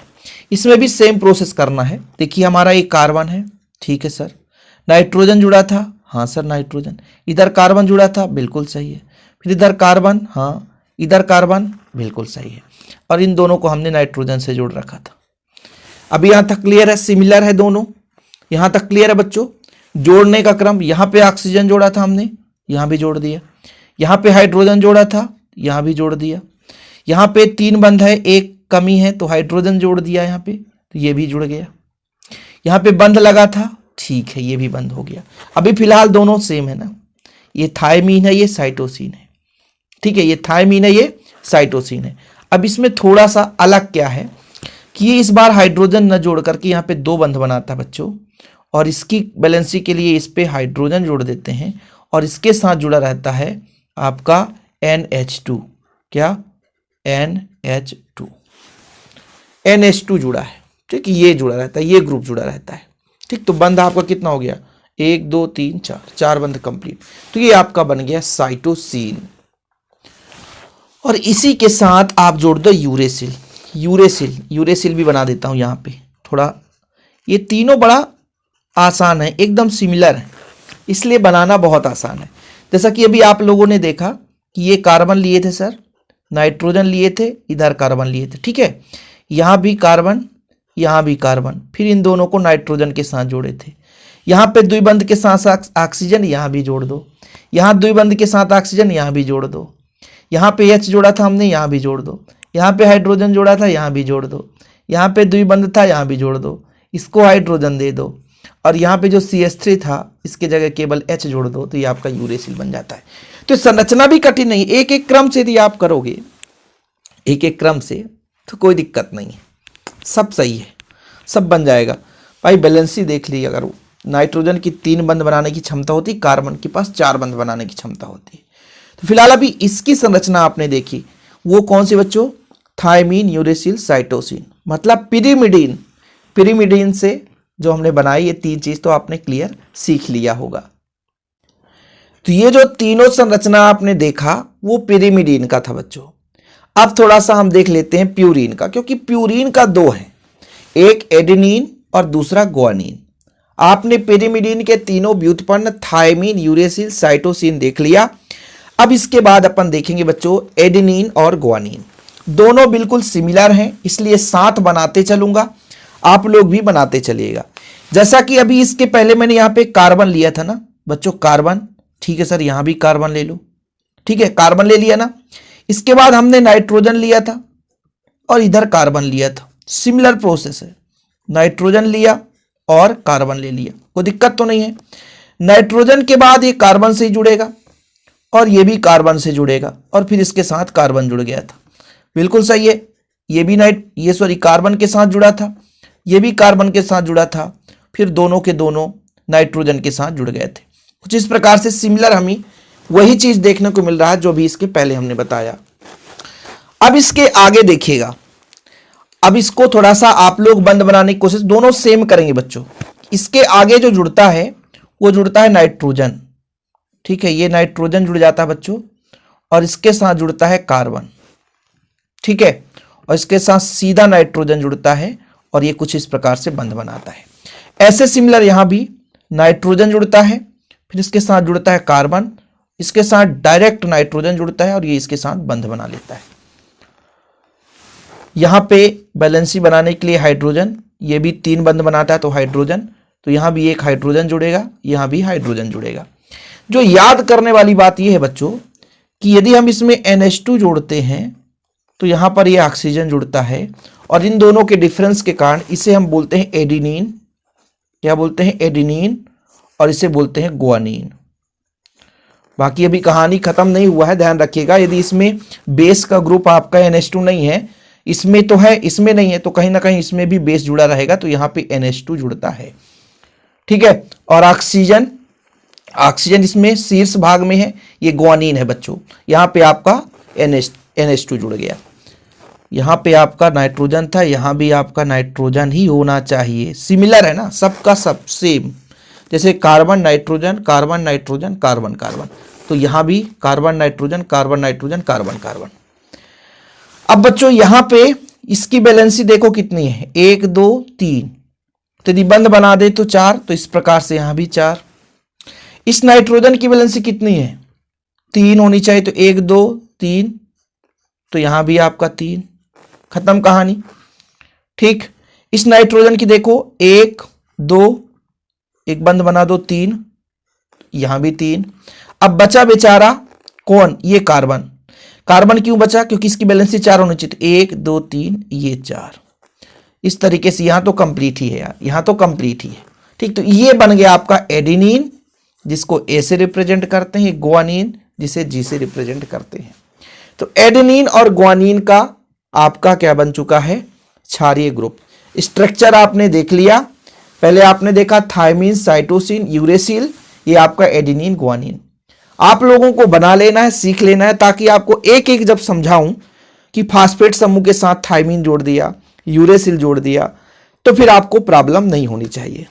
इसमें भी सेम प्रोसेस करना है। देखिए हमारा एक कार्बन है, ठीक है सर, नाइट्रोजन जुड़ा था, हाँ सर नाइट्रोजन, इधर कार्बन जुड़ा था, बिल्कुल सही है, फिर इधर कार्बन, हाँ इधर कार्बन, बिल्कुल सही है, और इन दोनों को हमने नाइट्रोजन से जोड़ रखा था। अब यहां तक क्लियर है, सिमिलर है दोनों, यहां तक क्लियर है बच्चों। जोड़ने का क्रम, यहां पे ऑक्सीजन जोड़ा था हमने, यहां भी जोड़ दिया, यहां पे हाइड्रोजन जोड़ा था, यहां भी जोड़ दिया, यहाँ पे 3 बंध है, एक कमी है तो हाइड्रोजन जोड़ दिया यहाँ पे, तो ये भी जुड़ गया। यहाँ पे बंध लगा था, ठीक है, ये भी बंद हो गया। अभी फिलहाल दोनों सेम है ना, ये थायमीन है, ये साइटोसिन है, ठीक है, ये थायमीन है, ये साइटोसिन है। अब इसमें थोड़ा सा अलग क्या है कि ये इस बार हाइड्रोजन न जोड़ करके यहाँ पे 2 बंध बनाता है बच्चों, और इसकी बैलेंसी के लिए इस पे हाइड्रोजन जोड़ देते हैं, और इसके साथ जुड़ा रहता है आपका NH2। क्या? NH2 जुड़ा है, ठीक, ये जुड़ा रहता है, ये ग्रुप जुड़ा रहता है, ठीक। तो बंध आपका कितना हो गया? 1 2 3 4 बंध कंप्लीट। तो ये आपका बन गया साइटोसिन। और इसी के साथ आप जोड़ दो यूरेसिल। यूरेसिल भी बना देता हूं यहां पे थोड़ा। ये तीनों बड़ा आसान है, एकदम सिमिलर है, इसलिए बनाना बहुत आसान है। जैसा कि अभी आप लोगों ने देखा कि ये कार्बन लिए थे सर, नाइट्रोजन लिए थे, इधर कार्बन लिए थे, ठीक है, यहां भी कार्बन, यहां भी कार्बन, फिर इन दोनों को नाइट्रोजन के साथ जोड़े थे। यहां पे द्विबंध के साथ ऑक्सीजन, यहां भी जोड़ दो, यहां द्विबंध के साथ ऑक्सीजन, यहां भी जोड़ दो, यहां पे H जोड़ा था हमने, यहां भी जोड़ दो, यहां पे हाइड्रोजन जोड़ा था, यहां भी जोड़ दो, यहां पे द्विबंध था, यहां भी जोड़ दो, इसको हाइड्रोजन दे दो, और यहाँ पे जो CH3 था इसके जगह केवल H जोड़ दो, तो ये आपका यूरेसिल बन जाता है। तो संरचना भी कठिन नहीं, एक एक क्रम से यदि आप करोगे, एक एक क्रम से, तो कोई दिक्कत नहीं है, सब सही है, सब बन जाएगा। भाई बैलेंसी देख ली, अगर नाइट्रोजन की 3 बंध बनाने की क्षमता होती, कार्बन के पास 4 बंध बनाने की क्षमता होती है। तो फिलहाल अभी इसकी संरचना आपने देखी, वो कौन सी बच्चों? थायमीन, यूरेसिल, साइटोसिन, मतलब पिरिमिडीन से जो हमने बनाई, ये 3 चीज तो आपने क्लियर सीख लिया होगा। तो ये जो तीनों संरचना आपने देखा वो पिरिमिडीन का था बच्चों। अब थोड़ा सा हम देख लेते हैं प्यूरीन का, क्योंकि प्यूरीन का 2 है, एक एडेनिन और दूसरा ग्वानिन। आपने पिरिमिडीन के तीनों व्युत्पन्न थायमीन, यूरेसिल, साइटोसिन देख लिया। अब इसके बाद अपन देखेंगे बच्चों एडेनिन और ग्वानिन। दोनों बिल्कुल सिमिलर हैं, इसलिए साथ बनाते चलूंगा, आप लोग भी बनाते चलिएगा। जैसा कि अभी इसके पहले मैंने यहां पे कार्बन लिया था ना बच्चों, कार्बन, ठीक है सर, यहां भी कार्बन ले लो, ठीक है, कार्बन ले लिया ना। इसके बाद हमने नाइट्रोजन लिया था और इधर कार्बन लिया था, सिमिलर प्रोसेस है, नाइट्रोजन लिया और कार्बन ले लिया, कोई दिक्कत तो नहीं है। नाइट्रोजन के बाद ये कार्बन से ही जुड़ेगा और ये भी कार्बन से जुड़ेगा, और फिर इसके साथ कार्बन जुड़ गया था, बिल्कुल सही है। ये भी कार्बन के साथ जुड़ा था, ये भी कार्बन के साथ जुड़ा था, फिर दोनों के दोनों नाइट्रोजन के साथ जुड़ गए थे। कुछ इस प्रकार से सिमिलर हमें वही चीज देखने को मिल रहा है जो भी इसके पहले हमने बताया। अब इसके आगे देखिएगा, अब इसको थोड़ा सा आप लोग बंद बनाने की कोशिश, दोनों सेम करेंगे बच्चों। इसके आगे जो जुड़ता है वो जुड़ता है नाइट्रोजन, ठीक है, ये नाइट्रोजन जुड़ जाता है बच्चों, और इसके साथ जुड़ता है कार्बन, ठीक है, और इसके साथ सीधा नाइट्रोजन जुड़ता है, और ये कुछ इस प्रकार से बंध बनाता है। ऐसे सिमिलर यहां भी नाइट्रोजन जुड़ता है, फिर इसके साथ जुड़ता है कार्बन, इसके साथ डायरेक्ट नाइट्रोजन जुड़ता है, और ये इसके साथ बंध बना लेता है। यहां पे बैलेंसी बनाने के लिए हाइड्रोजन, ये भी 3 बंध बनाता है, तो हाइड्रोजन, तो यहां भी एक हाइड्रोजन जुड़ेगा, यहां भी हाइड्रोजन जुड़ेगा। जो याद करने वाली बात यह है बच्चों कि यदि हम इसमें NH2 जोड़ते हैं तो यहां पर यह ऑक्सीजन जुड़ता है, और इन दोनों के डिफरेंस के कारण इसे हम बोलते हैं एडिनिन, क्या बोलते हैं? एडिनिन, और इसे बोलते हैं ग्वानिन। बाकी अभी कहानी खत्म नहीं हुआ है, ध्यान रखिएगा। यदि इसमें बेस का ग्रुप आपका NH2 नहीं है, इसमें तो है, इसमें नहीं है, तो कहीं ना कहीं इसमें भी बेस जुड़ा रहेगा, तो यहां पे NH2 जुड़ता है, ठीक है। और ऑक्सीजन, ऑक्सीजन इसमें शीर्ष भाग में है, ये ग्वानिन है बच्चों। यहां पे आपका NH2 जुड़ गया। यहां पे आपका नाइट्रोजन था, यहां भी आपका नाइट्रोजन ही होना चाहिए, सिमिलर है ना, सबका सब सेम, जैसे carbon nitrogen, carbon nitrogen, carbon carbon, तो यहां भी carbon nitrogen, carbon nitrogen, carbon carbon. अब बच्चों यहां पे इसकी बैलेंसी देखो कितनी है, 1 2 3, तो यदि बंद बना दे तो 4, तो इस प्रकार से यहां भी 4। इस नाइट्रोजन की बैलेंसी कितनी है, 3 होनी चाहिए, तो 1 2 3, तो यहां भी आपका 3, खत्म कहानी, ठीक। इस नाइट्रोजन की देखो 1 2, एक बंद बना दो 3, यहां भी 3। अब बचा बेचारा कौन, ये कार्बन। कार्बन क्यों बचा? क्योंकि इसकी वैलेंसी 4 होनी चाहिए। 1 2 3 ये 4, इस तरीके से। यहां तो कंप्लीट ही है यार, यहां तो कंप्लीट ही है। ठीक, तो ये बन गया आपका एडेनिन, जिसको ए से रिप्रेजेंट करते हैं, ग्वानिन जिसे जी से रिप्रेजेंट करते हैं। तो एडेनिन और ग्वानिन का आपका क्या बन चुका है? क्षारीय ग्रुप। स्ट्रक्चर आपने देख लिया। पहले आपने देखा थायमिन, साइटोसिन, यूरेसिल, ये आपका एडेनिन ग्वानिन। आप लोगों को बना लेना है, सीख लेना है, ताकि आपको एक एक जब समझाऊं कि फास्फेट समूह के साथ थायमिन जोड़ दिया, यूरेसिल जोड़ दिया, तो फिर आपको प्रॉब्लम नहीं होनी चाहिए।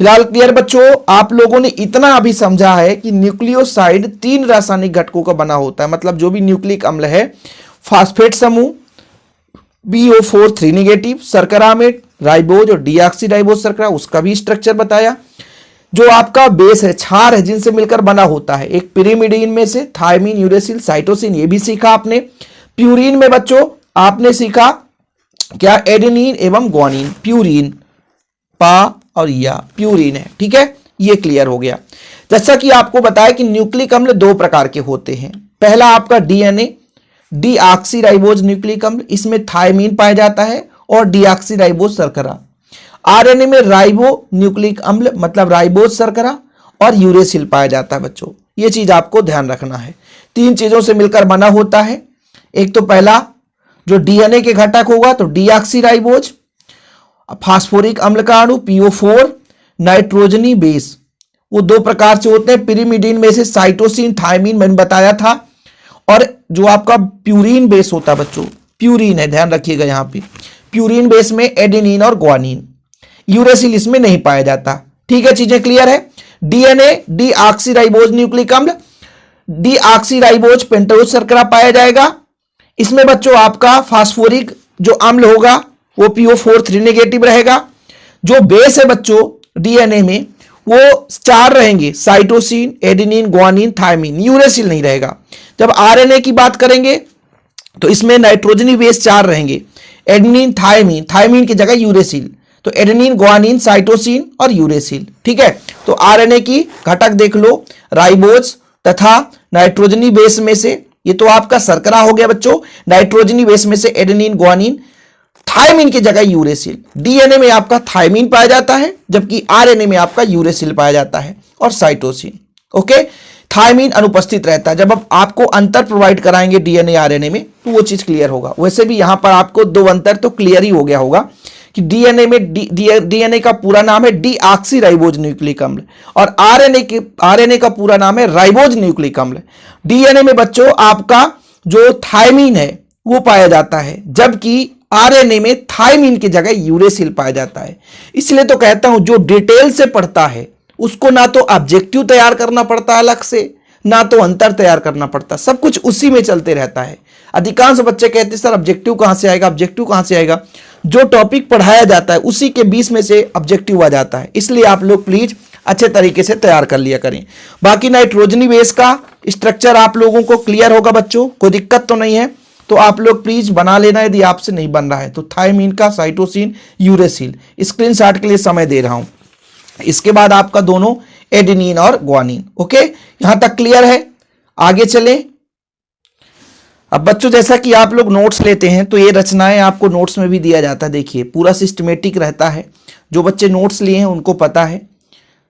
फिलहाल क्लियर बच्चों? आप लोगों ने इतना अभी समझा है कि न्यूक्लियोसाइड 3 रासायनिक घटकों का बना होता है। मतलब जो भी न्यूक्लिक अम्ल है, फास्फेट समूह, BO4 3 नेगेटिव, शर्करा में राइबोज और डीऑक्सी राइबोज शर्करा, उसका भी स्ट्रक्चर बताया। जो आपका बेस है, क्षार है, जिनसे मिलकर बना होता है, एक पिरिमिडीन में से थायमिन, यूरेसिल, साइटोसिन, ये भी सीखा आपने। प्यूरिन में बच्चों आपने सीखा क्या? एडेनिन एवं ग्वानिन। प्यूरिन, पा और या प्यूरिन है। ठीक है, ये क्लियर हो गया। जैसा कि आपको बताया कि न्यूक्लिक अम्ल 2 प्रकार के होते हैं। पहला आपका डीएनए, डीऑक्सी राइबोज न्यूक्लिक अम्ल, इसमें थायमिन पाया जाता है और डीऑक्सी राइबोज शर्करा। आरएनए में राइबो न्यूक्लिक अम्ल, मतलब राइबोज शर्करा और यूरेसिल पाया जाता है बच्चों। ये चीज आपको ध्यान रखना है। 3 चीजों से मिलकर बना होता है। एक तो पहला जो डीएनए के घटक होगा तो डीऑक्सी राइबोज, फास्फोरिक अम्ल का अणु PO4, नाइट्रोजनी बेस, वो 2 प्रकार से होते हैं। पिरिमिडीन में से साइटोसिन, थायमिन मैंने बताया था, और जो आपका प्यूरिन बेस होता है बच्चों, प्यूरिन है, ध्यान रखिएगा यहां पे, प्यूरिन बेस में एडेनिन और ग्वानिन। यूरेसिल इसमें नहीं पाया जाता। ठीक है, चीजें क्लियर है। डीएनए डीऑक्सी राइबोज न्यूक्लिक अम्ल, डीऑक्सी राइबोज पेंटोज शर्करा पाया जाएगा। इसमें बच्चों आपका फास्फोरिक जो अम्ल होगा वो PO4 3 नेगेटिव रहेगा। जो बेस है बच्चों डीएनए में वो 4 रहेंगे, cytosine, adenine, guanine, thymine, uracil नहीं रहेगा। जब आरएनए की बात करेंगे तो इसमें नाइट्रोजनी बेस 4 रहेंगे, एडेनिन, थायमिन, थायमिन की जगह यूरेसिल, तो एडेनिन, ग्वानिन, साइटोसिन और यूरेसिल। ठीक है, तो आरएनए की घटक देख लो, राइबोज तथा नाइट्रोजनी बेस में से, ये तो आपका शर्करा हो गया बच्चों, नाइट्रोजनी बेस में से एडेनिन, ग्वानिन, थायमिन की जगह यूरेसिल। डीएनए में आपका थायमिन पाया जाता है, जबकि आरएनए में आपका यूरेसिल पाया जाता है और साइटोसिन। ओके, थायमिन अनुपस्थित रहता है। जब अब आपको अंतर प्रोवाइड कराएंगे डीएनए आरएनए में तो वो चीज क्लियर होगा। वैसे भी यहां पर आपको 2 अंतर तो क्लियर ही हो गया होगा कि डीएनए में डीएनए का पूरा नाम है डीऑक्सी राइबोज न्यूक्लिक अम्ल और आरएनए का पूरा नाम है राइबोज न्यूक्लिक अम्ल। डीएनए में बच्चों आपका जो थायमिन है वो पाया जाता है, जबकि आरएनए में थायमिन की जगह यूरेसिल पाया जाता है। इसलिए तो कहता हूं जो डिटेल से पढ़ता है उसको ना तो ऑब्जेक्टिव तैयार करना पड़ता है अलग से, ना तो अंतर तैयार करना पड़ता, सब कुछ उसी में चलते रहता है। अधिकांश बच्चे कहते सर ऑब्जेक्टिव कहां से आएगा, ऑब्जेक्टिव कहां से आएगा? जो टॉपिक पढ़ाया जाता है उसी के बीच में से ऑब्जेक्टिव आ जाता है। इसलिए आप लोग प्लीज अच्छे तरीके से तैयार कर लिया करें। बाकी नाइट्रोजनी बेस का स्ट्रक्चर आप लोगों को क्लियर होगा बच्चों, कोई दिक्कत तो नहीं है, तो आप लोग प्लीज बना लेना। यदि आपसे नहीं बन रहा है तो थायमिन का, साइटोसिन, यूरेसिल, स्क्रीनशॉट के लिए समय दे रहा हूं। इसके बाद आपका दोनों एडेनिन और ग्वानिन। ओके, यहां तक क्लियर है? आगे चलें। अब बच्चों जैसा कि आप लोग नोट्स लेते हैं तो ये रचनाएं आपको नोट्स में भी दिया जाता है। देखिए पूरा सिस्टमेटिक रहता है। जो बच्चे नोट्स लिए हैं उनको पता है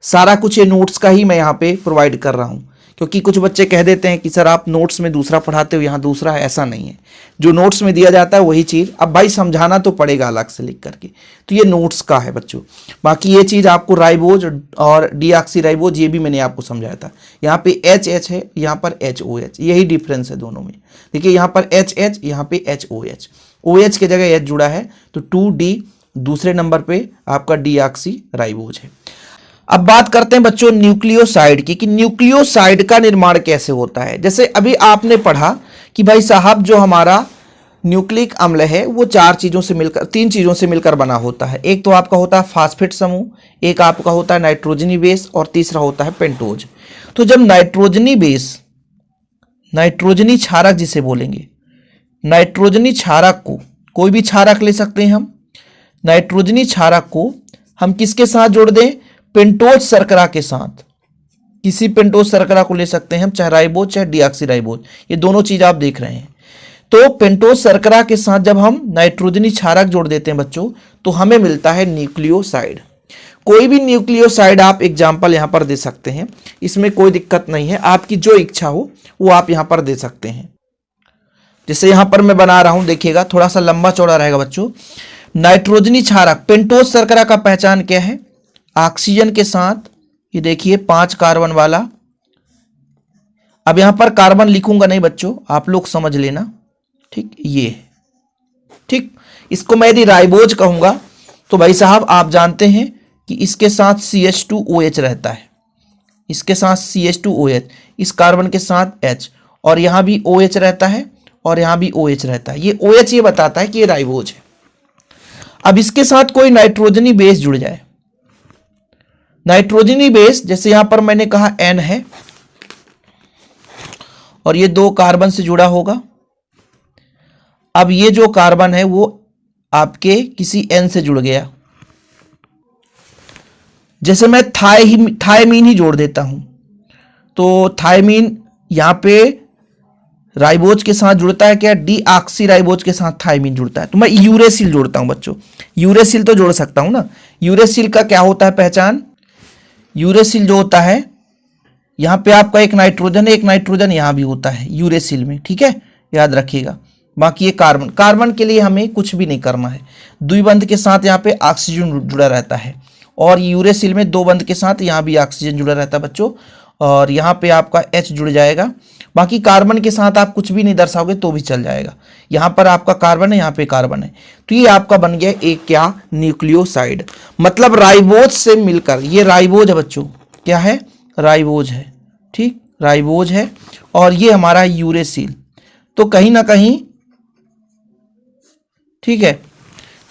सारा कुछ, ये नोट्स का ही मैं यहाँ पे प्रोवाइड कर रहा हूँ। क्योंकि कुछ बच्चे कह देते हैं कि सर आप नोट्स में दूसरा पढ़ाते हो, यहाँ दूसरा है। ऐसा नहीं है, जो नोट्स में दिया जाता है वही चीज़। अब भाई समझाना तो पड़ेगा अलग से लिख करके, तो ये नोट्स का है बच्चों। बाकी ये चीज़ आपको राइबोज और डीऑक्सी राइबोज ये भी मैंने आपको समझाया था। यहाँ पे HH है, यहाँ पर HOH, यही डिफरेंस है दोनों में। देखिए यहाँ पर HH, यहाँ पे HOH, OH की जगह H जुड़ा है तो 2D दूसरे नंबर पे आपका डीऑक्सी राइबोज है। अब बात करते हैं बच्चों न्यूक्लियोसाइड की, कि न्यूक्लियोसाइड का निर्माण कैसे होता है। जैसे अभी आपने पढ़ा कि भाई साहब जो हमारा न्यूक्लिक अम्ल है वो 3 चीज़ों से मिलकर बना होता है। एक तो आपका होता है फास्फेट समूह, एक आपका होता है नाइट्रोजनी बेस और तीसरा होता है पेंटोज। तो जब नाइट्रोजनी बेस, नाइट्रोजनी क्षारक जिसे बोलेंगे, नाइट्रोजनी क्षारक को, कोई भी क्षारक ले सकते हैं हम, नाइट्रोजनी क्षारक को हम किसके साथ जोड़ दें? पेंटोज शर्करा के साथ। किसी पेंटोज शर्करा को ले सकते हैं हम, चाहे राइबोज चाहे डीऑक्सीराइबोज, ये दोनों चीज आप देख रहे हैं। तो पेंटोज शर्करा के साथ जब हम नाइट्रोजनी क्षारक जोड़ देते हैं बच्चों, तो हमें मिलता है न्यूक्लियोसाइड। कोई भी न्यूक्लियोसाइड आप एग्जाम्पल यहां पर दे सकते हैं, इसमें कोई दिक्कत नहीं है, आपकी जो इच्छा हो वो आप यहां पर दे सकते हैं। जैसे यहां पर मैं बना रहा हूं, देखिएगा थोड़ा सा लंबा चौड़ा रहेगा बच्चों। नाइट्रोजनी क्षारक पेंटोज शर्करा का पहचान क्या है? ऑक्सीजन के साथ, ये देखिए 5 कार्बन वाला। अब यहां पर कार्बन लिखूंगा नहीं बच्चों, आप लोग समझ लेना, ठीक, ये ठीक। इसको मैं यदि राइबोज कहूंगा तो भाई साहब आप जानते हैं कि इसके साथ CH2OH रहता है, इसके साथ CH2OH, इस कार्बन के साथ H, और यहां भी OH रहता है और यहां भी OH रहता है। ये OH ये बताता है कि ये राइबोज है। अब इसके साथ कोई नाइट्रोजनी बेस जुड़ जाए, नाइट्रोजनी बेस जैसे यहां पर मैंने कहा N है और ये 2 कार्बन से जुड़ा होगा। अब ये जो कार्बन है वो आपके किसी N से जुड़ गया, जैसे मैं थायमीन ही जोड़ देता हूं, तो थायमीन यहां पे राइबोज के साथ जुड़ता है क्या? डीऑक्सीराइबोज के साथ थायमीन जुड़ता है, तो मैं यूरेसिल जोड़ता हूं बच्चों। यूरेसिल तो जोड़ सकता हूं ना। यूरेसिल का क्या होता है पहचान? यूरेसिल जो होता है, यहां पे आपका एक नाइट्रोजन है, एक नाइट्रोजन यहां भी होता है यूरेसिल में, ठीक है, याद रखिएगा। बाकी ये कार्बन, कार्बन के लिए हमें कुछ भी नहीं करना है, द्विबंध के साथ यहाँ पे ऑक्सीजन जुड़ा रहता है, और यूरेसिल में 2 बंध के साथ यहाँ भी ऑक्सीजन जुड़ा रहता है बच्चों, और यहाँ पे आपका H जुड़ जाएगा। बाकी कार्बन के साथ आप कुछ भी नहीं दर्शाओगे तो भी चल जाएगा। यहाँ पर आपका कार्बन है, यहाँ पे कार्बन है, तो ये आपका बन गया एक क्या? न्यूक्लियोसाइड। मतलब राइबोज से मिलकर, ये राइबोज है बच्चों, क्या है? राइबोज है, ठीक, राइबोज है, और ये हमारा यूरेसिल, तो कहीं ना कहीं, ठीक है,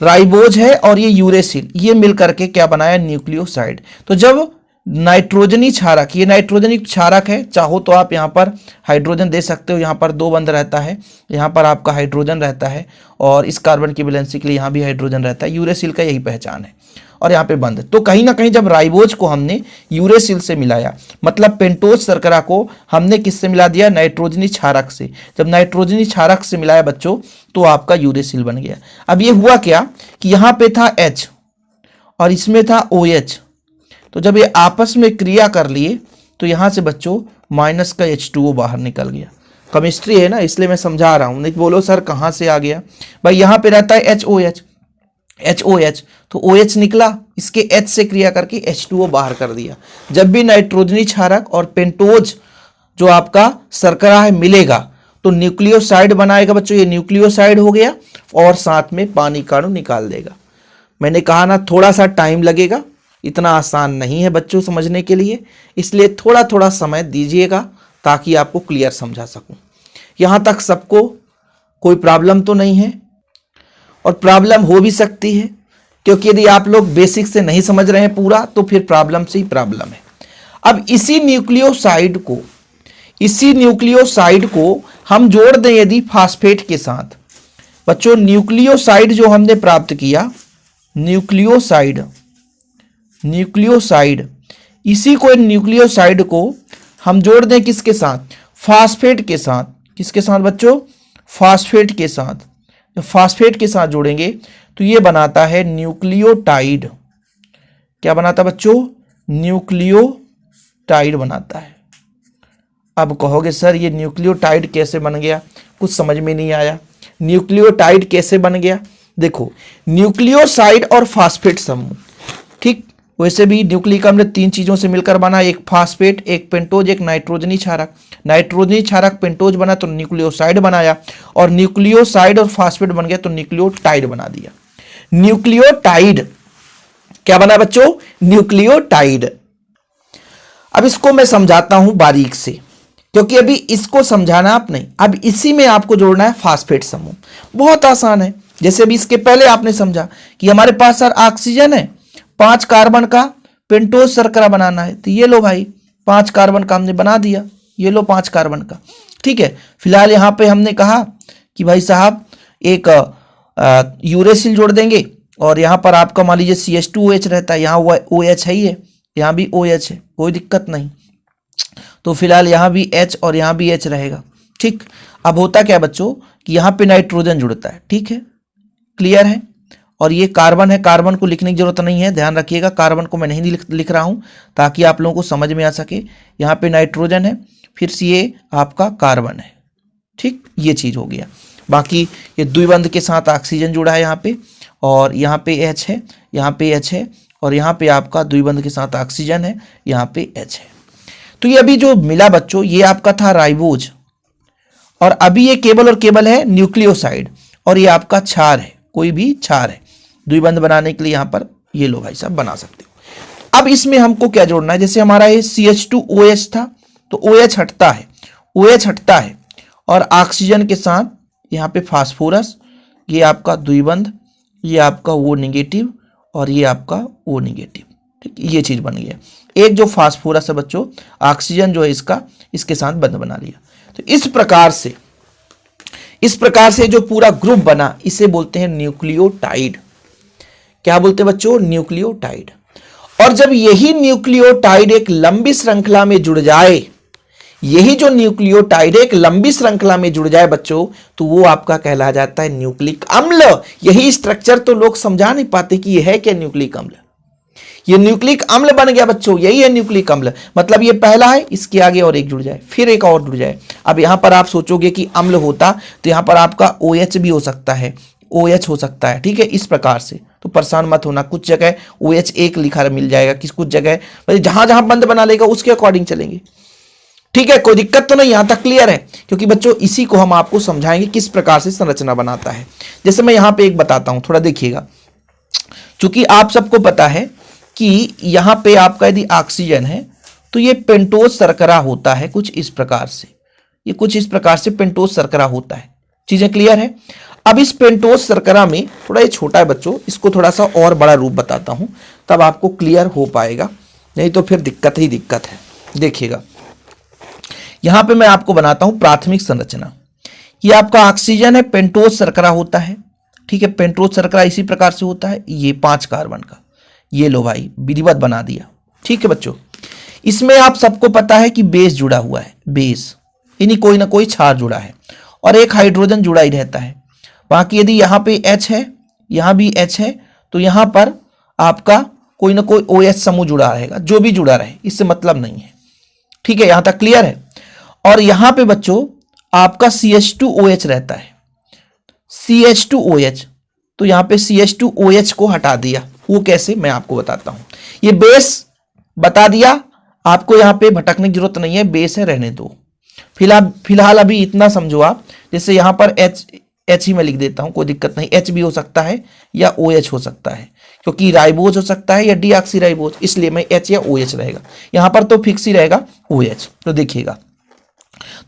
राइबोज है और ये यूरेसिल, ये मिलकर के क्या बनाया? न्यूक्लियोसाइड। तो जब नाइट्रोजनी क्षारक, ये नाइट्रोजनी क्षारक है, चाहो तो आप यहाँ पर हाइड्रोजन दे सकते हो, यहाँ पर 2 बंध रहता है, यहाँ पर आपका हाइड्रोजन रहता है, और इस कार्बन की वैलेंसी के लिए यहाँ भी हाइड्रोजन रहता है। यूरेसिल का यही पहचान है, और यहाँ पे बंध। तो कहीं ना कहीं जब राइबोज को हमने यूरेसिल से मिलाया, मतलब पेंटोज शर्करा को हमने किससे मिला दिया? नाइट्रोजनी क्षारक से। जब नाइट्रोजनी क्षारक से मिलाया बच्चों, तो आपका यूरेसिल बन गया। अब ये हुआ क्या कि यहाँ पे था H और इसमें था OH, तो जब ये आपस में क्रिया कर लिए तो यहां से बच्चों माइनस का H2O बाहर निकल गया। केमिस्ट्री है ना, इसलिए मैं समझा रहा हूं, नहीं बोलो सर कहां से आ गया भाई। यहां पे रहता है HOH, तो OH निकला, इसके H से क्रिया करके H2O बाहर कर दिया। जब भी नाइट्रोजनी क्षारक और पेंटोज जो आपका शर्करा है मिलेगा तो न्यूक्लियोसाइड बनाएगा बच्चों, ये न्यूक्लियोसाइड हो गया, और साथ में पानी का अणु निकाल देगा। मैंने कहा ना थोड़ा सा टाइम लगेगा, इतना आसान नहीं है बच्चों समझने के लिए, इसलिए थोड़ा थोड़ा समय दीजिएगा ताकि आपको क्लियर समझा सकूं। यहां तक सबको कोई प्रॉब्लम तो नहीं है, और प्रॉब्लम हो भी सकती है, क्योंकि यदि आप लोग बेसिक से नहीं समझ रहे हैं पूरा तो फिर प्रॉब्लम से ही प्रॉब्लम है। अब इसी न्यूक्लियोसाइड को हम जोड़ दें यदि फास्फेट के साथ बच्चों, न्यूक्लियोसाइड जो हमने प्राप्त किया, न्यूक्लियोसाइड, इसी को न्यूक्लियोसाइड को हम जोड़ दें किसके साथ? फास्फेट के साथ। किसके साथ बच्चों? फास्फेट के साथ। जब फास्फेट के साथ जोड़ेंगे तो ये बनाता है न्यूक्लियोटाइड। क्या बनाता है बच्चों? न्यूक्लियोटाइड बनाता है। अब कहोगे सर ये न्यूक्लियोटाइड कैसे बन गया, कुछ समझ में नहीं आया। न्यूक्लियोटाइड कैसे बन गया? देखो, न्यूक्लियोसाइड और फास्फेट समूह, ठीक, वैसे भी न्यूक्लिक अम्ल 3 चीजों से मिलकर बना, एक फास्फेट, एक पेंटोज, एक नाइट्रोजनी क्षारक। नाइट्रोजनी क्षारक पेंटोज बना तो न्यूक्लियोसाइड बनाया, और न्यूक्लियोसाइड और फास्फेट बन गया तो न्यूक्लियोटाइड बना दिया। न्यूक्लियोटाइड क्या बना बच्चों? न्यूक्लियोटाइड। अब इसको मैं समझाता हूं बारीक से, क्योंकि अभी इसको समझाना आप नहीं, अब इसी में आपको जोड़ना है फास्फेट समूह। बहुत आसान है, जैसे अभी इसके पहले आपने समझा कि हमारे पास सर ऑक्सीजन है, 5 कार्बन का पेंटोज शर्करा बनाना है, तो ये लो भाई 5 कार्बन का हमने बना दिया, ये लो 5 कार्बन का, ठीक है। फिलहाल यहाँ पे हमने कहा कि भाई साहब एक यूरेसिल जोड़ देंगे, और यहाँ पर आपका मान लीजिए CH2OH रहता है, यहाँ OH है ही है, यहाँ भी OH है, कोई दिक्कत नहीं। तो फिलहाल यहां भी H और यहां भी H रहेगा। ठीक, अब होता क्या बच्चों कि यहां पे नाइट्रोजन जुड़ता है। ठीक है, क्लियर है। और ये कार्बन है, कार्बन को लिखने की जरूरत नहीं है, ध्यान रखिएगा कार्बन को मैं नहीं लिख रहा हूं ताकि आप लोगों को समझ में आ सके। यहाँ पे नाइट्रोजन है, फिर से ये आपका कार्बन है। ठीक, ये चीज हो गया। बाकी ये द्विबंध के साथ ऑक्सीजन जुड़ा है यहाँ पे, और यहाँ पे H है, यहाँ पे H है, और यहाँ पे आपका द्विबंध के साथ ऑक्सीजन है, यहाँ पे H है। तो ये अभी जो मिला बच्चों, ये आपका था राइबोज, और अभी ये केवल और केवल है न्यूक्लियोसाइड, और ये आपका क्षार है, कोई भी क्षार है। द्विबंध बनाने के लिए यहाँ पर ये लो भाई साहब बना सकते हो। अब इसमें हमको क्या जोड़ना है, जैसे हमारा ये CH2OH था, तो OH हटता है, OH हटता है, और ऑक्सीजन के साथ यहाँ पे फास्फोरस, ये आपका द्विबंध, ये आपका O नेगेटिव, और ये आपका O नेगेटिव। ठीक, ये चीज बन गया। एक जो फास्फोरस है बच्चों, ऑक्सीजन जो है इसका, इसके साथ बंध बना लिया। तो इस प्रकार से जो पूरा ग्रुप बना, इसे बोलते हैं न्यूक्लियोटाइड। क्या बोलते हैं बच्चों, न्यूक्लियोटाइड। और जब यही न्यूक्लियोटाइड एक लंबी श्रृंखला में जुड़ जाए, यही जो न्यूक्लियोटाइड एक लंबी श्रृंखला में जुड़ जाए बच्चों, तो वो आपका कहला जाता है न्यूक्लिक अम्ल। यही स्ट्रक्चर तो लोग समझा नहीं पाते कि यह है क्या न्यूक्लिक अम्ल। ये न्यूक्लिक अम्ल बन गया बच्चों, यही है न्यूक्लिक अम्ल। मतलब ये पहला है, इसके आगे और एक जुड़ जाए, फिर एक और जुड़ जाए। अब यहां पर आप सोचोगे कि अम्ल होता तो यहां पर आपका OH भी हो सकता है, OH हो सकता है। ठीक है, इस प्रकार से तो परेशान मत होना, कुछ जगह OH एक लिखा मिल जाएगा, कुछ जगह जहां जहां बंद बना लेगा उसके अकॉर्डिंग चलेंगे। ठीक है, कोई दिक्कत तो नहीं, यहां तक क्लियर है। क्योंकि बच्चों इसी को हम आपको समझाएंगे किस प्रकार से संरचना बनाता है। जैसे मैं यहां पे एक बताता हूं, थोड़ा देखिएगा। चूंकि आप सबको पता है कि यहां पे आपका यदि ऑक्सीजन है तो ये पेंटोज शर्करा होता है कुछ इस प्रकार से, ये कुछ इस प्रकार से पेंटोज शर्करा होता है। चीजें क्लियर है। अब इस पेंटोज शर्करा में थोड़ा ये छोटा है बच्चों, इसको थोड़ा सा और बड़ा रूप बताता हूं, तब आपको क्लियर हो पाएगा, नहीं तो फिर दिक्कत ही दिक्कत है। देखिएगा, यहां पे मैं आपको बनाता हूं प्राथमिक संरचना। ये आपका ऑक्सीजन है, पेंटोज शर्करा होता है। ठीक है, पेंटोज शर्करा इसी प्रकार से होता है, ये 5 कार्बन का। ये लो भाई, विधिवत बना दिया। ठीक है बच्चों, इसमें आप सबको पता है कि बेस जुड़ा हुआ है, बेस यानी कोई ना कोई क्षार जुड़ा है, और एक हाइड्रोजन जुड़ा ही रहता है। बाकी यदि यहाँ पे H है, यहाँ भी H है, तो यहाँ पर आपका कोई ना कोई OH समूह जुड़ा रहेगा, जो भी जुड़ा रहे, इससे मतलब नहीं है। ठीक है, यहां तक क्लियर है। और यहां पे बच्चों आपका CH2OH रहता है, CH2OH, तो यहां पे CH2OH को हटा दिया। वो कैसे, मैं आपको बताता हूं। ये बेस बता दिया आपको, यहां पे भटकने की जरूरत नहीं है, बेस है, रहने दो। फिलहाल अभी इतना समझो आप। जैसे यहां पर H ही मैं लिख देता हूं, कोई दिक्कत नहीं। H भी हो सकता है या OH हो सकता है, क्योंकि राइबोज हो सकता है या डीऑक्सी राइबोज, इसलिए मैं H या OH रहेगा। यहां पर तो फिक्स ही रहेगा OH। तो देखिएगा,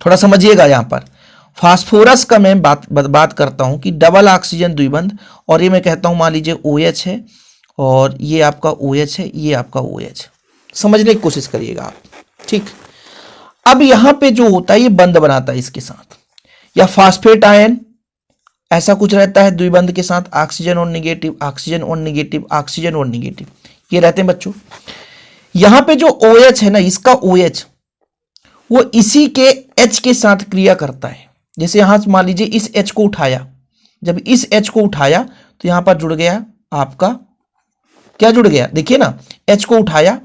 थोड़ा समझिएगा। यहां पर फास्फोरस का मैं बात करता हूं कि डबल ऑक्सीजन द्विबंध, और ये मैं कहता हूं मान लीजिए OH है, और ये आपका OH है, ये आपका OH। समझने की कोशिश करिएगा आप। ठीक, अब यहां पे जो होता है ये बंध बनाता है इसके साथ, या फास्फेट आयन ऐसा कुछ रहता है द्विबंध के साथ, ऑक्सीजन और नेगेटिव, ऑक्सीजन और नेगेटिव, ऑक्सीजन और नेगेटिव, ये रहते हैं बच्चों। यहां पे जो OH है ना, इसका OH वो इसी के H के साथ क्रिया करता है। जैसे यहां मान लीजिए इस H को उठाया, जब इस H को उठाया तो यहां पर जुड़ गया आपका, क्या जुड़ गया, देखिए ना, H को उठाया,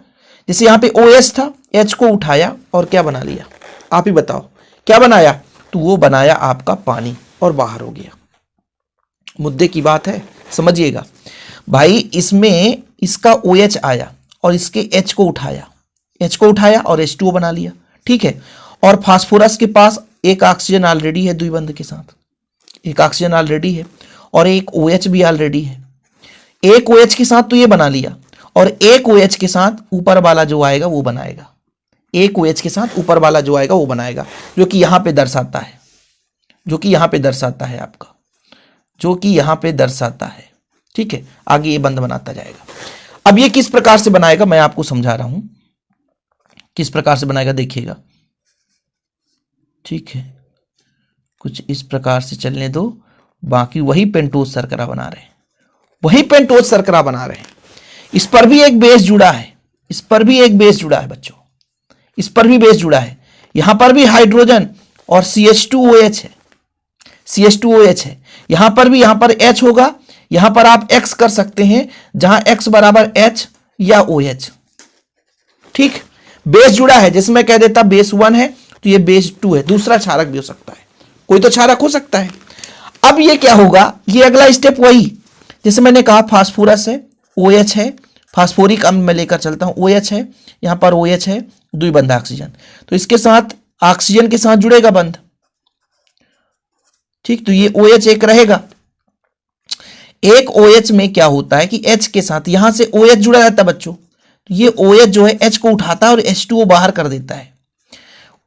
जैसे यहां पे OH था, H को उठाया और क्या बना लिया, आप ही बताओ क्या बनाया, तो वो बनाया आपका पानी और बाहर हो गया। मुद्दे की बात है, समझिएगा भाई। इसमें इसका OH आया और इसके H को उठाया और H2O बना लिया। ठीक है, और फास्फोरस के पास एक ऑक्सीजन ऑलरेडी है द्विबंध के साथ, एक ऑक्सीजन ऑलरेडी है, और एक OH भी ऑलरेडी है। एक OH के साथ तो ये बना लिया, और एक OH के साथ ऊपर वाला जो आएगा वो बनाएगा, एक OH के साथ ऊपर वाला जो आएगा वो बनाएगा, जो कि यहां पे दर्शाता है, जो कि यहां पे दर्शाता है आपका, जो कि यहां पे दर्शाता है। ठीक है, आगे ये बंध बनाता जाएगा। अब ये किस प्रकार से बनाएगा मैं आपको समझा रहा हूं, किस प्रकार से बनाएगा, देखिएगा। ठीक है, कुछ इस प्रकार से चलने दो। बाकी वही पेंटोज शर्करा बना रहे हैं, वही पेंटोज शर्करा बना रहे हैं। इस पर भी एक बेस जुड़ा है, इस पर भी एक बेस जुड़ा है बच्चों, इस पर भी बेस जुड़ा है, यहां पर भी हाइड्रोजन और CH2OH है, CH2OH है, यहां पर भी, यहां पर H होगा, यहां पर आप X कर सकते हैं, जहां X बराबर H या OH। ठीक, बेस जुड़ा है, जैसे मैं कह देता बेस 1 है तो ये बेस 2 है, दूसरा क्षारक भी हो सकता है, कोई तो क्षारक हो सकता है। अब ये क्या होगा, ये अगला स्टेप वही, जैसे मैंने कहा फास्फोरस है, OH है, फास्फोरिक अम्ल में लेकर चलता हूं, OH है, यहां पर OH है, द्विबंध ऑक्सीजन, तो इसके साथ ऑक्सीजन के साथ जुड़ेगा बंध। ठीक, तो ये OH एक रहेगा। एक OH में क्या होता है कि H के साथ यहां से OH जुड़ा रहता है बच्चों, तो ये OH जो है H को उठाता है और H2O बाहर कर देता है।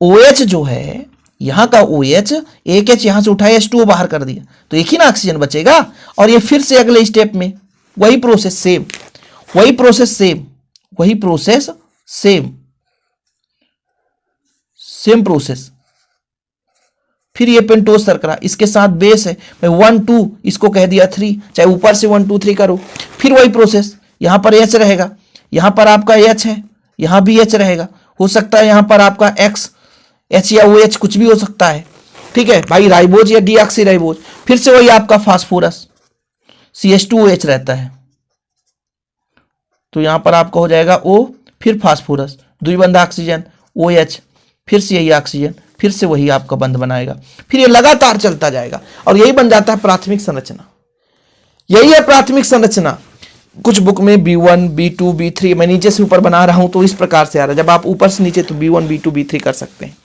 OH जो है यहां का OH, एक H यहां से उठाया, H2O बाहर कर दिया, तो एक ही ना ऑक्सीजन बचेगा। और ये फिर से अगले स्टेप में वही प्रोसेस सेम, वही प्रोसेस सेम, वही प्रोसेस सेम, सेम प्रोसेस। फिर ये पेंटोज शर्करा, इसके साथ बेस है, मैं 1 2 इसको कह दिया 3, चाहे ऊपर से 1 2 3 करो, फिर वही प्रोसेस, यहां पर H रहेगा, यहां पर आपका H है, यहां भी H रहेगा, हो सकता है यहां पर आपका X H या OH कुछ भी हो सकता है। ठीक है भाई, राइबोज या डीऑक्सी राइबोज, फिर से वही आपका फास्फोरस CH2OH रहता है, तो यहां पर आपका हो जाएगा O, फिर फास्फोरस, द्विबंध ऑक्सीजन OH, फिर से यही ऑक्सीजन, फिर से वही आपका बंध बनाएगा, फिर ये लगातार चलता जाएगा और यही बन जाता है प्राथमिक संरचना। यही है प्राथमिक संरचना। कुछ बुक में B1 B2 B3, मैं नीचे से ऊपर बना रहा हूं तो इस प्रकार से आ रहा है, जब आप ऊपर से नीचे तो B1 B2 B3 कर सकते हैं।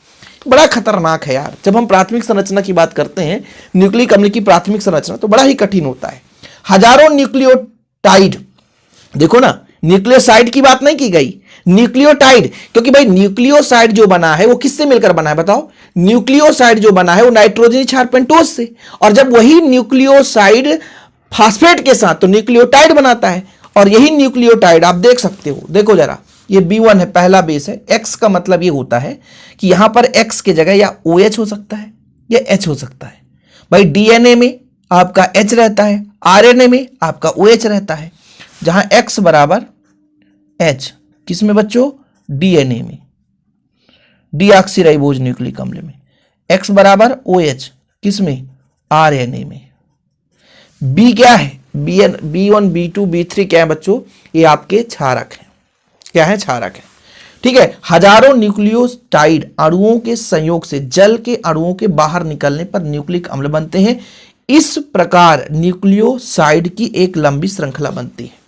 बड़ा खतरनाक है यार, जब हम प्राथमिक संरचना की बात करते हैं, न्यूक्लिक अम्ल की प्राथमिक संरचना, तो बड़ा ही कठिन होता है। हजारों न्यूक्लियोटाइड, देखो ना, न्यूक्लियोसाइड की बात नहीं की गई, न्यूक्लियोटाइड, क्योंकि भाई न्यूक्लियोसाइड जो बना है वो किससे मिलकर बना है बताओ? न्यूक्लियोसाइड जो बना है वो नाइट्रोजनी क्षार पेंटोज से, और जब वही न्यूक्लियोसाइड फास्फेट के साथ तो न्यूक्लियोटाइड बनाता है, और यही न्यूक्लियोटाइड आप देख सकते हो, देखो जरा, ये B1 है, पहला बेस है, X का मतलब ये होता है कि यहां पर X की जगह या OH हो सकता है या H हो सकता है। भाई DNA में आपका H रहता है, RNA में आपका OH रहता है, जहां X बराबर H, किसमें बच्चों? DNA में, डीऑक्सीराइबोज न्यूक्लिक अम्ल में। X बराबर OH, किसमें? RNA में। B क्या है? B1 B2 B3 क्या है बच्चों? ये आपके क्षारक हैं। क्या है? क्षारक है। ठीक है, हजारों न्यूक्लियोटाइड अणुओं के संयोग से जल के अणुओं के बाहर निकलने पर न्यूक्लिक अम्ल बनते हैं। इस प्रकार न्यूक्लियोसाइड की एक लंबी श्रृंखला बनती है।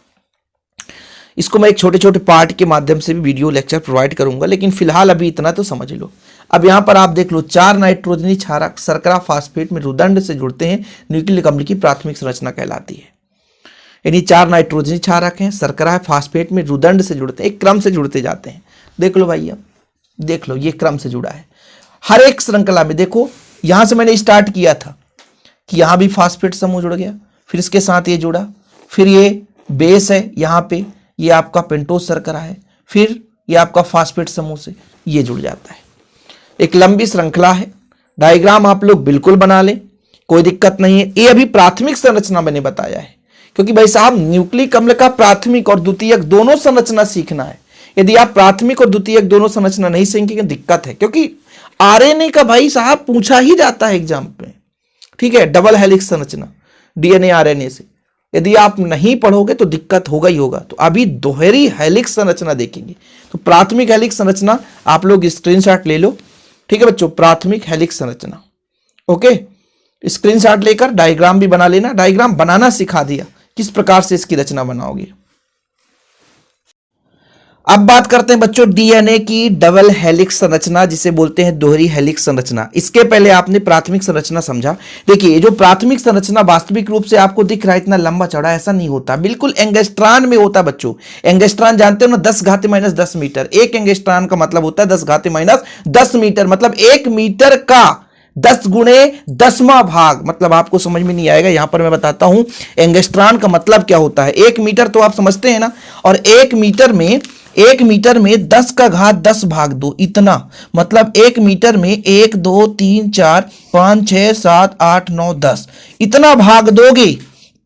इसको मैं एक छोटे छोटे पार्ट के माध्यम से भी वीडियो लेक्चर प्रोवाइड करूंगा, लेकिन फिलहाल अभी इतना तो समझ लो। अब यहां पर आप देख लो, 4 नाइट्रोजनी क्षारक शर्करा फास्फेट में रुदंड से जुड़ते हैं, न्यूक्लिक अम्ल की प्राथमिक संरचना कहलाती है। यानी 4 नाइट्रोजनी क्षारक हैं, शर्करा फास्फेट में रुदंड से जुड़ते हैं, एक क्रम से जुड़ते जाते हैं। देख लो भाई, अब देख लो, ये क्रम से जुड़ा है हर एक श्रृंखला में। देखो यहां से मैंने स्टार्ट किया था कि यहां भी फास्फेट समूह जुड़ गया, फिर इसके साथ ये जुड़ा, फिर ये बेस है, यहां पे ये आपका पेंटोज शर्करा है, फिर ये आपका फास्फेट समूह से ये जुड़ जाता है। एक लंबी श्रृंखला है। डायग्राम आप लोग बिल्कुल बना लें, कोई दिक्कत नहीं है। ये अभी प्राथमिक संरचना मैंने बताया है, क्योंकि भाई साहब न्यूक्लिक अम्ल का प्राथमिक और द्वितीयक दोनों संरचना सीखना है। यदि आप प्राथमिक और द्वितीयक दोनों संरचना नहीं सीखेंगे दिक्कत है, क्योंकि आरएनए का भाई साहब पूछा ही जाता है एग्जाम में। ठीक है, डबल हेलिक्स संरचना डीएनए आरएनए से, यदि आप नहीं पढ़ोगे तो दिक्कत होगा ही होगा। तो अभी दोहरी हेलिक्स संरचना देखेंगे। तो प्राथमिक हेलिक्स संरचना आप लोग स्क्रीनशॉट ले लो। ठीक है बच्चों, प्राथमिक हेलिक्स संरचना, ओके, स्क्रीनशॉट लेकर डायग्राम भी बना लेना। डायग्राम बनाना सिखा दिया, किस प्रकार से इसकी रचना बनाओगे। अब बात करते हैं बच्चों डीएनए की डबल हेलिक्स संरचना, जिसे बोलते हैं दोहरी हेलिक्स संरचना। इसके पहले आपने प्राथमिक संरचना समझा। देखिए, जो प्राथमिक संरचना वास्तविक रूप से आपको दिख रहा है इतना लंबा चौड़ा, ऐसा नहीं होता, बिल्कुल एंगस्ट्रॉन में होता बच्चों। एंगस्ट्रॉन जानते हो ना, 10⁻⁻10 मीटर। एक एंगस्ट्रॉन का मतलब होता है 10⁻10 मीटर, मतलब 1 मीटर का 10 × 10वां भाग। मतलब आपको समझ में नहीं आएगा, यहां पर मैं बताता हूं एंगस्ट्रॉन का मतलब क्या होता है। 1 मीटर तो आप समझते हैं ना, और 1 मीटर में 10⁻10 भाग दो, इतना, मतलब 1 मीटर में 1 2 3 4 5 6 7 8 9 10 इतना भाग दोगे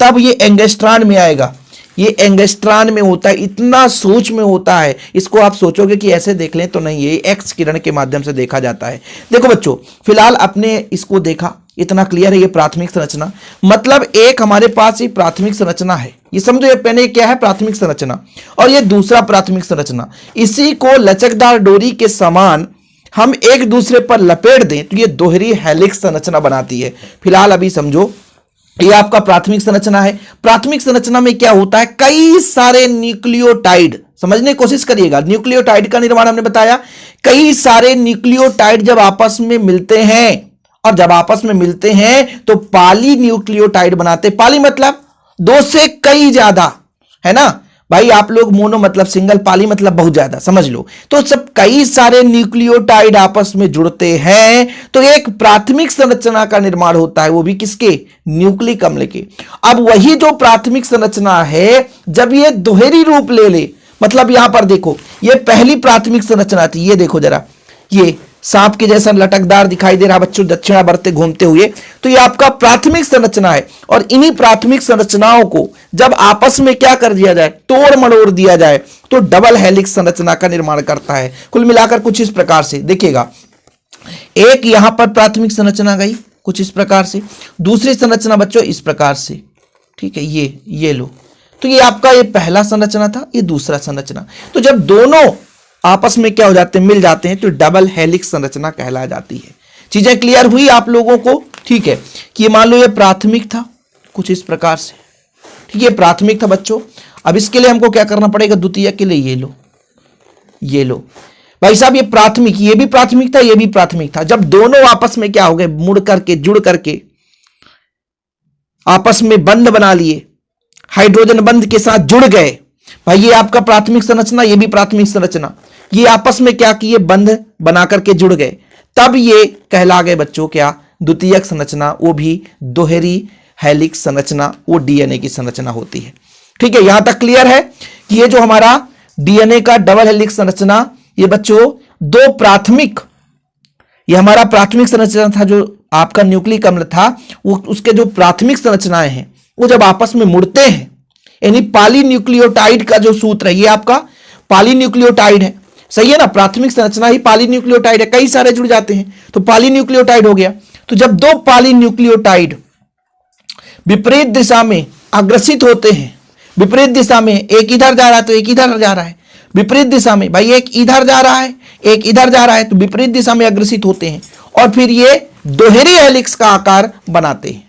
तब ये एंगस्ट्रॉन में आएगा। ये एंगस्ट्रान में होता है, इतना सूक्ष्म में होता है। इसको आप सोचोगे कि ऐसे देख लें तो नहीं, ये एक्स किरण के माध्यम से देखा जाता है। देखो बच्चों, फिलहाल आपने इसको देखा, इतना क्लियर है। ये प्राथमिक संरचना, मतलब एक हमारे पास ये प्राथमिक संरचना है, ये समझो। ये पहले क्या है, प्राथमिक संरचना, और ये दूसरा प्राथमिक संरचना। इसी को लचकदार डोरी के समान हम एक दूसरे पर लपेट दें तो ये दोहरी हेलिक्स संरचना बनाती है। फिलहाल अभी समझो, ये आपका प्राथमिक संरचना है। प्राथमिक संरचना में क्या होता है, कई सारे न्यूक्लियोटाइड, समझने की कोशिश करिएगा। न्यूक्लियोटाइड का निर्माण हमने बताया, कई सारे न्यूक्लियोटाइड जब आपस में मिलते हैं, और जब आपस में मिलते हैं तो पॉली न्यूक्लियोटाइड बनाते। पॉली मतलब दो से कई ज्यादा, है ना भाई। आप लोग मोनो मतलब सिंगल, पॉली मतलब बहुत ज्यादा, समझ लो। तो सब कई सारे न्यूक्लियोटाइड आपस में जुड़ते हैं तो एक प्राथमिक संरचना का निर्माण होता है, वो भी किसके, न्यूक्लिक अम्ल के। अब वही जो प्राथमिक संरचना है, जब ये दोहरी रूप ले ले, मतलब यहां पर देखो, ये पहली प्राथमिक संरचना थी, ये देखो जरा, ये सांप के जैसा लटकदार दिखाई दे रहा बच्चों, दक्षिणावर्त घूमते हुए, तो ये आपका प्राथमिक संरचना है। और इन्हीं प्राथमिक संरचनाओं को जब आपस में क्या कर दिया जाए, तोड़ मड़ोड़ दिया जाए, तो डबल हेलिक्स संरचना का निर्माण करता है। कुल मिलाकर कुछ इस प्रकार से देखिएगा, एक यहां पर प्राथमिक संरचना गई कुछ इस प्रकार से, दूसरी संरचना बच्चों इस प्रकार से, ठीक है, ये लो। तो ये आपका ये पहला संरचना था, ये दूसरा संरचना। तो जब दोनों आपस में क्या हो जाते हैं, मिल जाते हैं, तो डबल हेलिक्स संरचना कहला जाती है। चीजें क्लियर हुई आप लोगों को, ठीक है। कि ये मान लो ये प्राथमिक था कुछ इस प्रकार से, ठीक है, प्राथमिक था बच्चों। अब इसके लिए हमको क्या करना पड़ेगा, द्वितीयक के लिए ये लो भाई साहब, ये प्राथमिक, ये भी प्राथमिक था, ये भी प्राथमिक था। जब दोनों आपस में क्या हो गए, मुड़ करके जुड़ करके आपस में बंध बना लिए, हाइड्रोजन बंध के साथ जुड़ गए भाई, ये आपका प्राथमिक संरचना, ये भी प्राथमिक संरचना, ये आपस में क्या किए, बंध बना करके जुड़ गए, तब ये कहला गए बच्चों क्या, द्वितीयक संरचना, वो भी दोहरी हेलिक्स संरचना, वो डीएनए की संरचना होती है। ठीक है, यहां तक क्लियर है कि ये जो हमारा डीएनए का डबल हेलिक्स संरचना, ये बच्चों दो प्राथमिक, ये हमारा प्राथमिक संरचना था, जो आपका न्यूक्लिक अम्ल था, वो उसके जो प्राथमिक संरचनाएं हैं वो जब आपस में मुड़ते हैं, यानी पॉलीन्यूक्लियोटाइड का जो सूत्र है, ये आपका पॉलीन्यूक्लियोटाइड है, सही है ना। प्राथमिक संरचना ही पॉलीन्यूक्लियोटाइड है, कई सारे जुड़ जाते हैं तो पॉलीन्यूक्लियोटाइड हो गया। तो जब दो पॉलीन्यूक्लियोटाइड विपरीत दिशा में अग्रसित होते हैं, विपरीत दिशा में, एक इधर जा रहा है तो एक इधर जा रहा है, विपरीत दिशा में भाई एक इधर जा रहा है एक इधर जा रहा है, तो विपरीत दिशा में अग्रसित होते हैं और फिर ये दोहरी हेलिक्स का आकार बनाते हैं।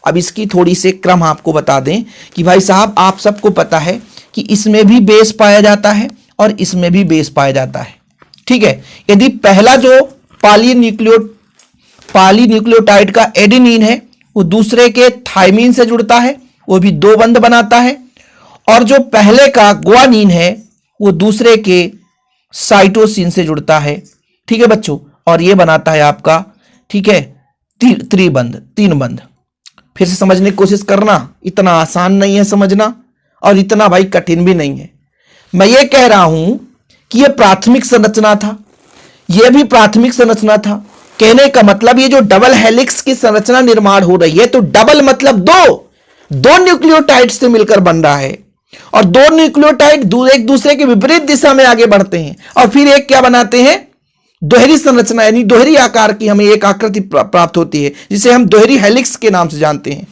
अब इसकी थोड़ी से क्रम आपको बता दें कि भाई साहब, आप सबको पता है कि इसमें भी बेस पाया जाता है और इसमें भी बेस पाया जाता है, ठीक है। यदि पहला जो पॉलीन्यूक्लियोटाइड का एडेनिन है वो दूसरे के थायमीन से जुड़ता है, वो भी दो बंध बनाता है, और जो पहले का ग्वानिन है वो दूसरे के साइटोसिन से जुड़ता है, ठीक है बच्चों, और ये बनाता है आपका, ठीक है, त्रिबंध, तीन बंध। फिर से समझने की कोशिश करना, इतना आसान नहीं है समझना और इतना भाई कठिन भी नहीं है। मैं ये कह रहा हूं कि ये प्राथमिक संरचना था, यह भी प्राथमिक संरचना था। कहने का मतलब ये जो डबल हेलिक्स की संरचना निर्माण हो रही है, तो डबल मतलब दो न्यूक्लियोटाइड से मिलकर बन रहा है, और दो न्यूक्लियोटाइड एक दूसरे के विपरीत दिशा में आगे बढ़ते हैं और फिर एक क्या बनाते हैं, दोहरी संरचना, यानी दोहरी आकार की हमें एक आकृति प्राप्त होती है, जिसे हम दोहरी हेलिक्स के नाम से जानते हैं।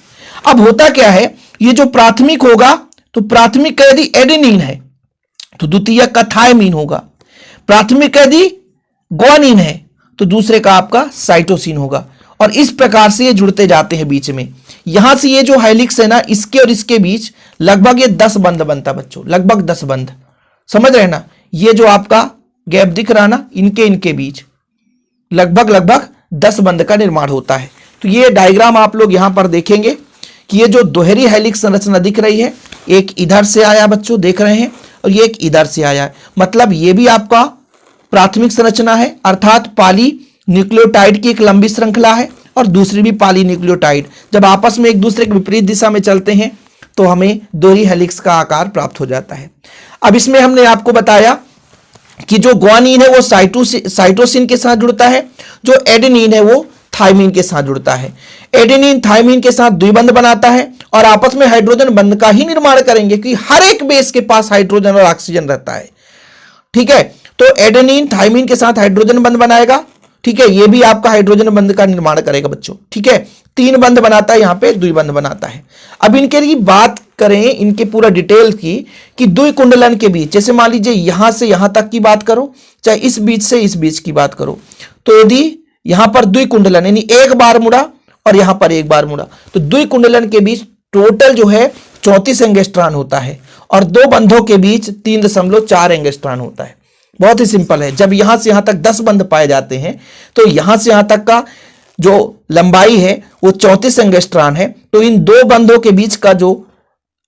अब होता क्या है, ये जो प्राथमिक होगा, तो प्राथमिक का यदि एडेनिन है तो द्वितीयक का थायमीन होगा, प्राथमिक का यदि ग्वानिन है तो दूसरे का आपका साइटोसिन होगा, और इस प्रकार से ये जुड़ते जाते हैं बीच में। यहां से ये जो हेलिक्स है ना, इसके और इसके बीच लगभग ये 10 बंध बनता बच्चों, लगभग 10 बंध, समझ रहे ना। ये जो आपका गैप दिख रहा ना, इनके बीच लगभग 10 बंध का निर्माण होता है। तो ये डायग्राम आप लोग यहां पर देखेंगे कि ये जो दोहरी हेलिक्स संरचना दिख रही है, एक इधर से आया बच्चों, देख रहे हैं, और ये एक इधर से आया है, मतलब ये भी आपका प्राथमिक संरचना है, अर्थात पॉलीन्यूक्लियोटाइड की एक लंबी श्रृंखला है, और दूसरी भी पॉलीन्यूक्लियोटाइड जब आपस में एक दूसरे के विपरीत दिशा में चलते हैं तो हमें दोहरी हेलिक्स का आकार प्राप्त हो जाता है। अब इसमें हमने आपको बताया कि जो ग्वानिन है वो साइटोसिन के साथ जुड़ता है, जो एडेनिन है वो थायमीन के साथ जुड़ता है। एडेनिन थायमिन के साथ द्विबंध बनाता है और आपस में हाइड्रोजन बंध का ही निर्माण करेंगे, कि हर एक बेस के पास हाइड्रोजन और ऑक्सीजन रहता है। ठीक है, तो एडेनिन थायमिन के साथ हाइड्रोजन बंध बनाएगा। ठीक है, ये भी आपका हाइड्रोजन बंध का निर्माण करेगा बच्चों। ठीक है, 3 बंध बनाता है, यहां पे द्विबंध बनाता है। अब इनके लिए बात करें, इनके पूरा डिटेल की, कि द्विकुंडलन के बीच, जैसे मान लीजिए यहां से यहां तक की बात करो, चाहे इस बीच से इस बीच की बात करो, तो यदि यहां पर द्विकुंडलन यानी एक बार मुड़ा और यहां पर एक बार मुड़ा, तो द्विकुंडलन के बीच टोटल जो है 34 एंगस्ट्रॉन होता है और 2 बंधों के बीच 3.4 एंगस्ट्रॉन होता है। बहुत ही सिंपल है। जब यहां से यहां तक 10 बंध पाए जाते हैं तो यहां से यहां तक का जो लंबाई है वो 34 एंगस्ट्रॉन है। तो इन 2 बंधों के बीच का जो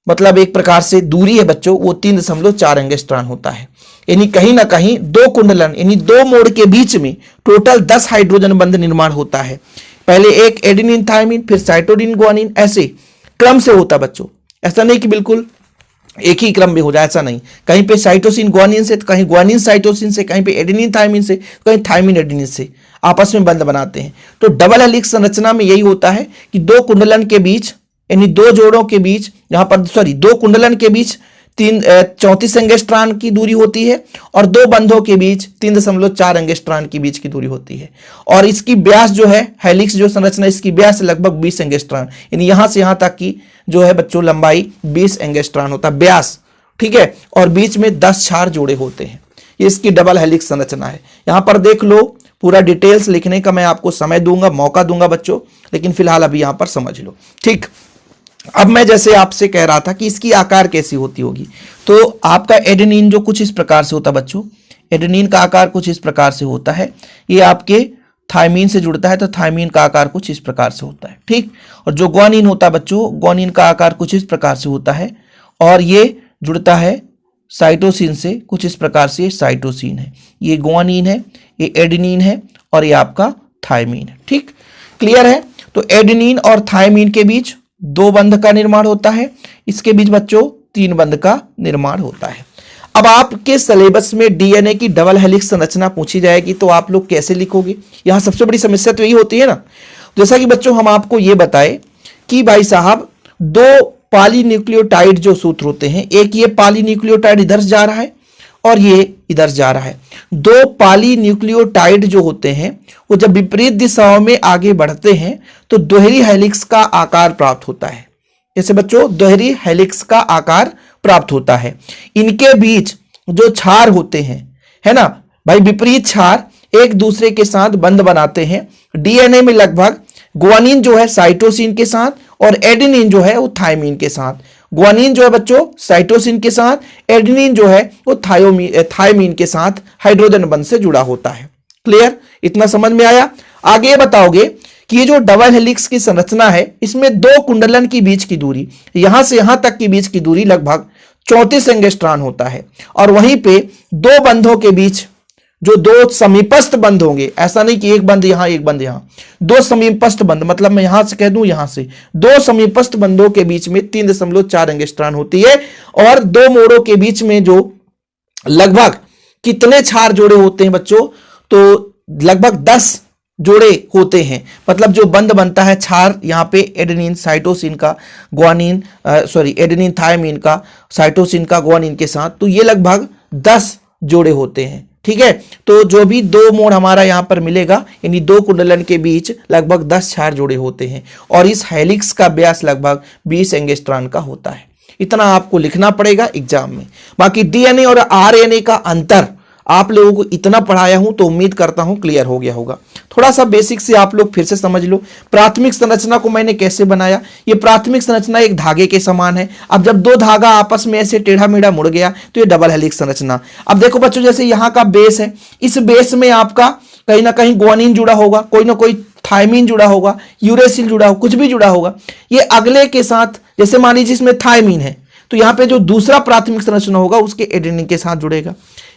मतलब एक प्रकार से दूरी है बच्चों, वो 3.4 एंगस्ट्रॉन होता है। यानी कहीं ना कहीं 2 कुंडलन यानी 2 मोड़ के बीच में टोटल 10 हाइड्रोजन बंध निर्माण होता है। पहले एक एडेनिन थायमिन, फिर साइटोसिन ग्वानिन, ऐसे क्रम से होता बच्चों। ऐसा नहीं कि बिल्कुल एक ही क्रम में हो जाए, ऐसा नहीं। कहीं पे साइटोसिन ग्वानिन से, कहीं ग्वानिन साइटोसिन से, कहीं पे एडेनिन थायमिन से, कहीं थायमिन एडेनिन से आपस में बंध बनाते हैं। तो डबल हेलिक्स संरचना में यही होता है कि 2 कुंडलन के बीच यानी 2 जोड़ों के बीच, यहां पर 2 कुंडलन के बीच 34 एंगस्ट्रॉन की दूरी होती है और 2 बंधों के बीच 3.4 एंगस्ट्रॉन की बीच की दूरी होती है। और इसकी व्यास जो है, हेलिक्स जो संरचना, इसकी व्यास लगभग 20 एंगस्ट्रॉन, यानी यहां से यहां तक की जो है बच्चों लंबाई 20 एंगस्ट्रॉन होता है व्यास। ठीक है, और बीच में 10 क्षार जोड़े होते हैं। ये इसकी डबल हेलिक्स संरचना है। यहां पर देख लो, पूरा डिटेल्स लिखने का मैं आपको समय दूंगा, मौका दूंगा बच्चों, लेकिन फिलहाल अभी यहां पर समझ लो। ठीक, अब मैं जैसे आपसे कह रहा था कि इसकी आकार कैसी होती होगी, तो आपका एडेनिन जो कुछ इस प्रकार से होता है बच्चों, एडेनिन का आकार कुछ इस प्रकार से होता है। ये आपके थायमिन से जुड़ता है तो थायमिन का आकार कुछ इस प्रकार से होता है। ठीक, और जो ग्वानिन होता है बच्चों, ग्वानिन का आकार कुछ इस प्रकार से होता है और ये जुड़ता है साइटोसिन से कुछ इस प्रकार से। ये साइटोसिन है, ये ग्वानिन है, ये एडेनिन है और ये आपका थायमिन है। ठीक, क्लियर है। तो एडेनिन और थायमिन के बीच 2 बंध का निर्माण होता है, इसके बीच बच्चों 3 बंध का निर्माण होता है। अब आपके सिलेबस में डीएनए की डबल हेलिक्स संरचना पूछी जाएगी तो आप लोग कैसे लिखोगे? यहां सबसे बड़ी समस्या तो यही होती है ना। जैसा कि बच्चों हम आपको ये बताए कि भाई साहब 2 पॉलीन्यूक्लियोटाइड जो सूत्र होते हैं, एक ये पॉलीन्यूक्लियोटाइड इधर जा रहा है और ये इधर जा रहा है। 2 पॉलीन्यूक्लियोटाइड जो होते हैं वो जब विपरीत दिशाओं में आगे बढ़ते हैं तो दोहरी हेलिक्स का आकार प्राप्त होता है। जैसे बच्चों दोहरी हेलिक्स का आकार प्राप्त होता है। इनके बीच जो क्षार होते हैं, है ना भाई, विपरीत क्षार एक दूसरे के साथ बंध बनाते हैं। डीएनए में लगभग ग्वानिन जो है साइटोसिन के साथ और एडेनिन जो है वो थायमिन के साथ। ग्वानिन जो है बच्चों साइटोसिन के साथ, एडेनिन जो है वो थायमिन के साथ हाइड्रोजन बंध से जुड़ा होता है। क्लियर, इतना समझ में आया? आगे बताओगे कि ये जो डबल हेलिक्स की संरचना है, इसमें 2 कुंडलन की बीच की दूरी, यहां से यहां तक की बीच की दूरी लगभग 34 एंगस्ट्रॉन होता है और वहीं पे 2 बंधों के बीच जो 2 समीपस्थ बंध होंगे, ऐसा नहीं कि एक बंध यहां एक बंध यहां, 2 समीपस्थ बंध, मतलब मैं यहां से कह दूं यहां से 2 समीपस्थ बंधों के बीच में 3.4 एंगस्ट्रॉन होती है और 2 मोड़ों के बीच में जो लगभग कितने क्षार जोड़े होते हैं बच्चों, तो लगभग 10 जोड़े होते हैं। मतलब जो बंध बनता है क्षार यहां पे एडेनिन साइटोसिन का ग्वानिन एडेनिन थायमिन का साइटोसिन का ग्वानिन के साथ, तो ये लगभग 10 जोड़े होते हैं। ठीक है, तो जो भी 2 मोड़ हमारा यहां पर मिलेगा, यानी 2 कुंडलन के बीच लगभग 10 क्षार जोड़े होते हैं और इस हेलिक्स का व्यास लगभग 20 एंगस्ट्रॉन का होता है। इतना आपको लिखना पड़ेगा एग्जाम में। बाकी डीएनए और आरएनए का अंतर आप लोगों को इतना पढ़ाया हूं तो उम्मीद करता हूं क्लियर हो गया होगा। थोड़ा सा बेसिक से आप लोग फिर से समझ लो। प्राथमिक संरचना को मैंने कैसे बनाया, ये प्राथमिक संरचना एक धागे के समान है। अब जब 2 धागा आपस में ऐसे टेढ़ा मेढ़ा मुड़ गया तो ये डबल हेलिक्स संरचना। अब देखो बच्चों, जैसे यहाँ का बेस है, इस बेस में आपका कहीं ना कहीं ग्वानिन जुड़ा होगा, कोई ना कोई थायमिन जुड़ा होगा, यूरेसिल जुड़ा होगा, कुछ भी जुड़ा होगा। ये अगले के साथ, जैसे मान लीजिए इसमें थायमिन है तो यहाँ पे जो दूसरा प्राथमिक संरचना होगा उसके एडेनिन के साथ जुड़ेगा।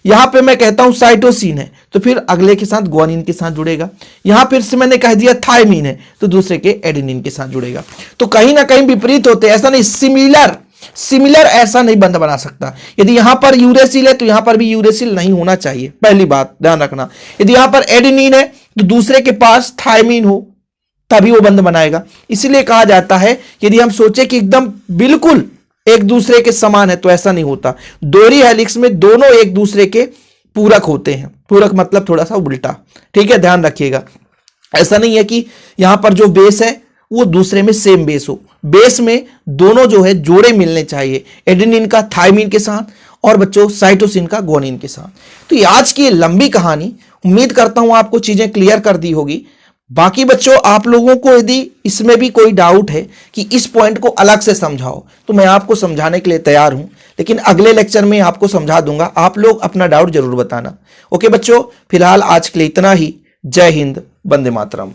यहां पे मैं कहता हूं साइटोसिन है तो फिर अगले के साथ ग्वानिन के साथ जुड़ेगा। यहां फिर से मैंने कह दिया थायमिन है तो दूसरे के एडेनिन के साथ जुड़ेगा। तो कहीं ना कहीं विपरीत होते, ऐसा नहीं, सिमिलर ऐसा नहीं बंध बना सकता। यदि यहां पर यूरेसिल है तो यहां पर भी यूरेसिल नहीं होना चाहिए, पहली बात ध्यान रखना। यदि यहां पर एडेनिन है तो दूसरे के पास थायमिन हो, तभी वो बंध बनाएगा। इसीलिए कहा जाता है यदि हम सोचे कि एकदम बिल्कुल एक दूसरे के समान है तो ऐसा नहीं होता। दोहरी हेलिक्स में दोनों एक दूसरे के पूरक होते हैं। पूरक मतलब थोड़ा सा उल्टा, ठीक है, ध्यान रखिएगा। ऐसा नहीं है कि यहां पर जो बेस है वो दूसरे में सेम बेस हो। बेस में दोनों जो है जोड़े मिलने चाहिए, एडेनिन का थायमिन के साथ और बच्चों साइटोसिन का ग्वानिन के साथ। तो ये आज की लंबी कहानी, उम्मीद करता हूं आपको चीजें क्लियर कर दी होगी। बाकी बच्चों आप लोगों को यदि इसमें भी कोई डाउट है कि इस पॉइंट को अलग से समझाओ तो मैं आपको समझाने के लिए तैयार हूं, लेकिन अगले लेक्चर में आपको समझा दूंगा। आप लोग अपना डाउट जरूर बताना। ओके बच्चों, फिलहाल आज के लिए इतना ही। जय हिंद, वंदे मातरम।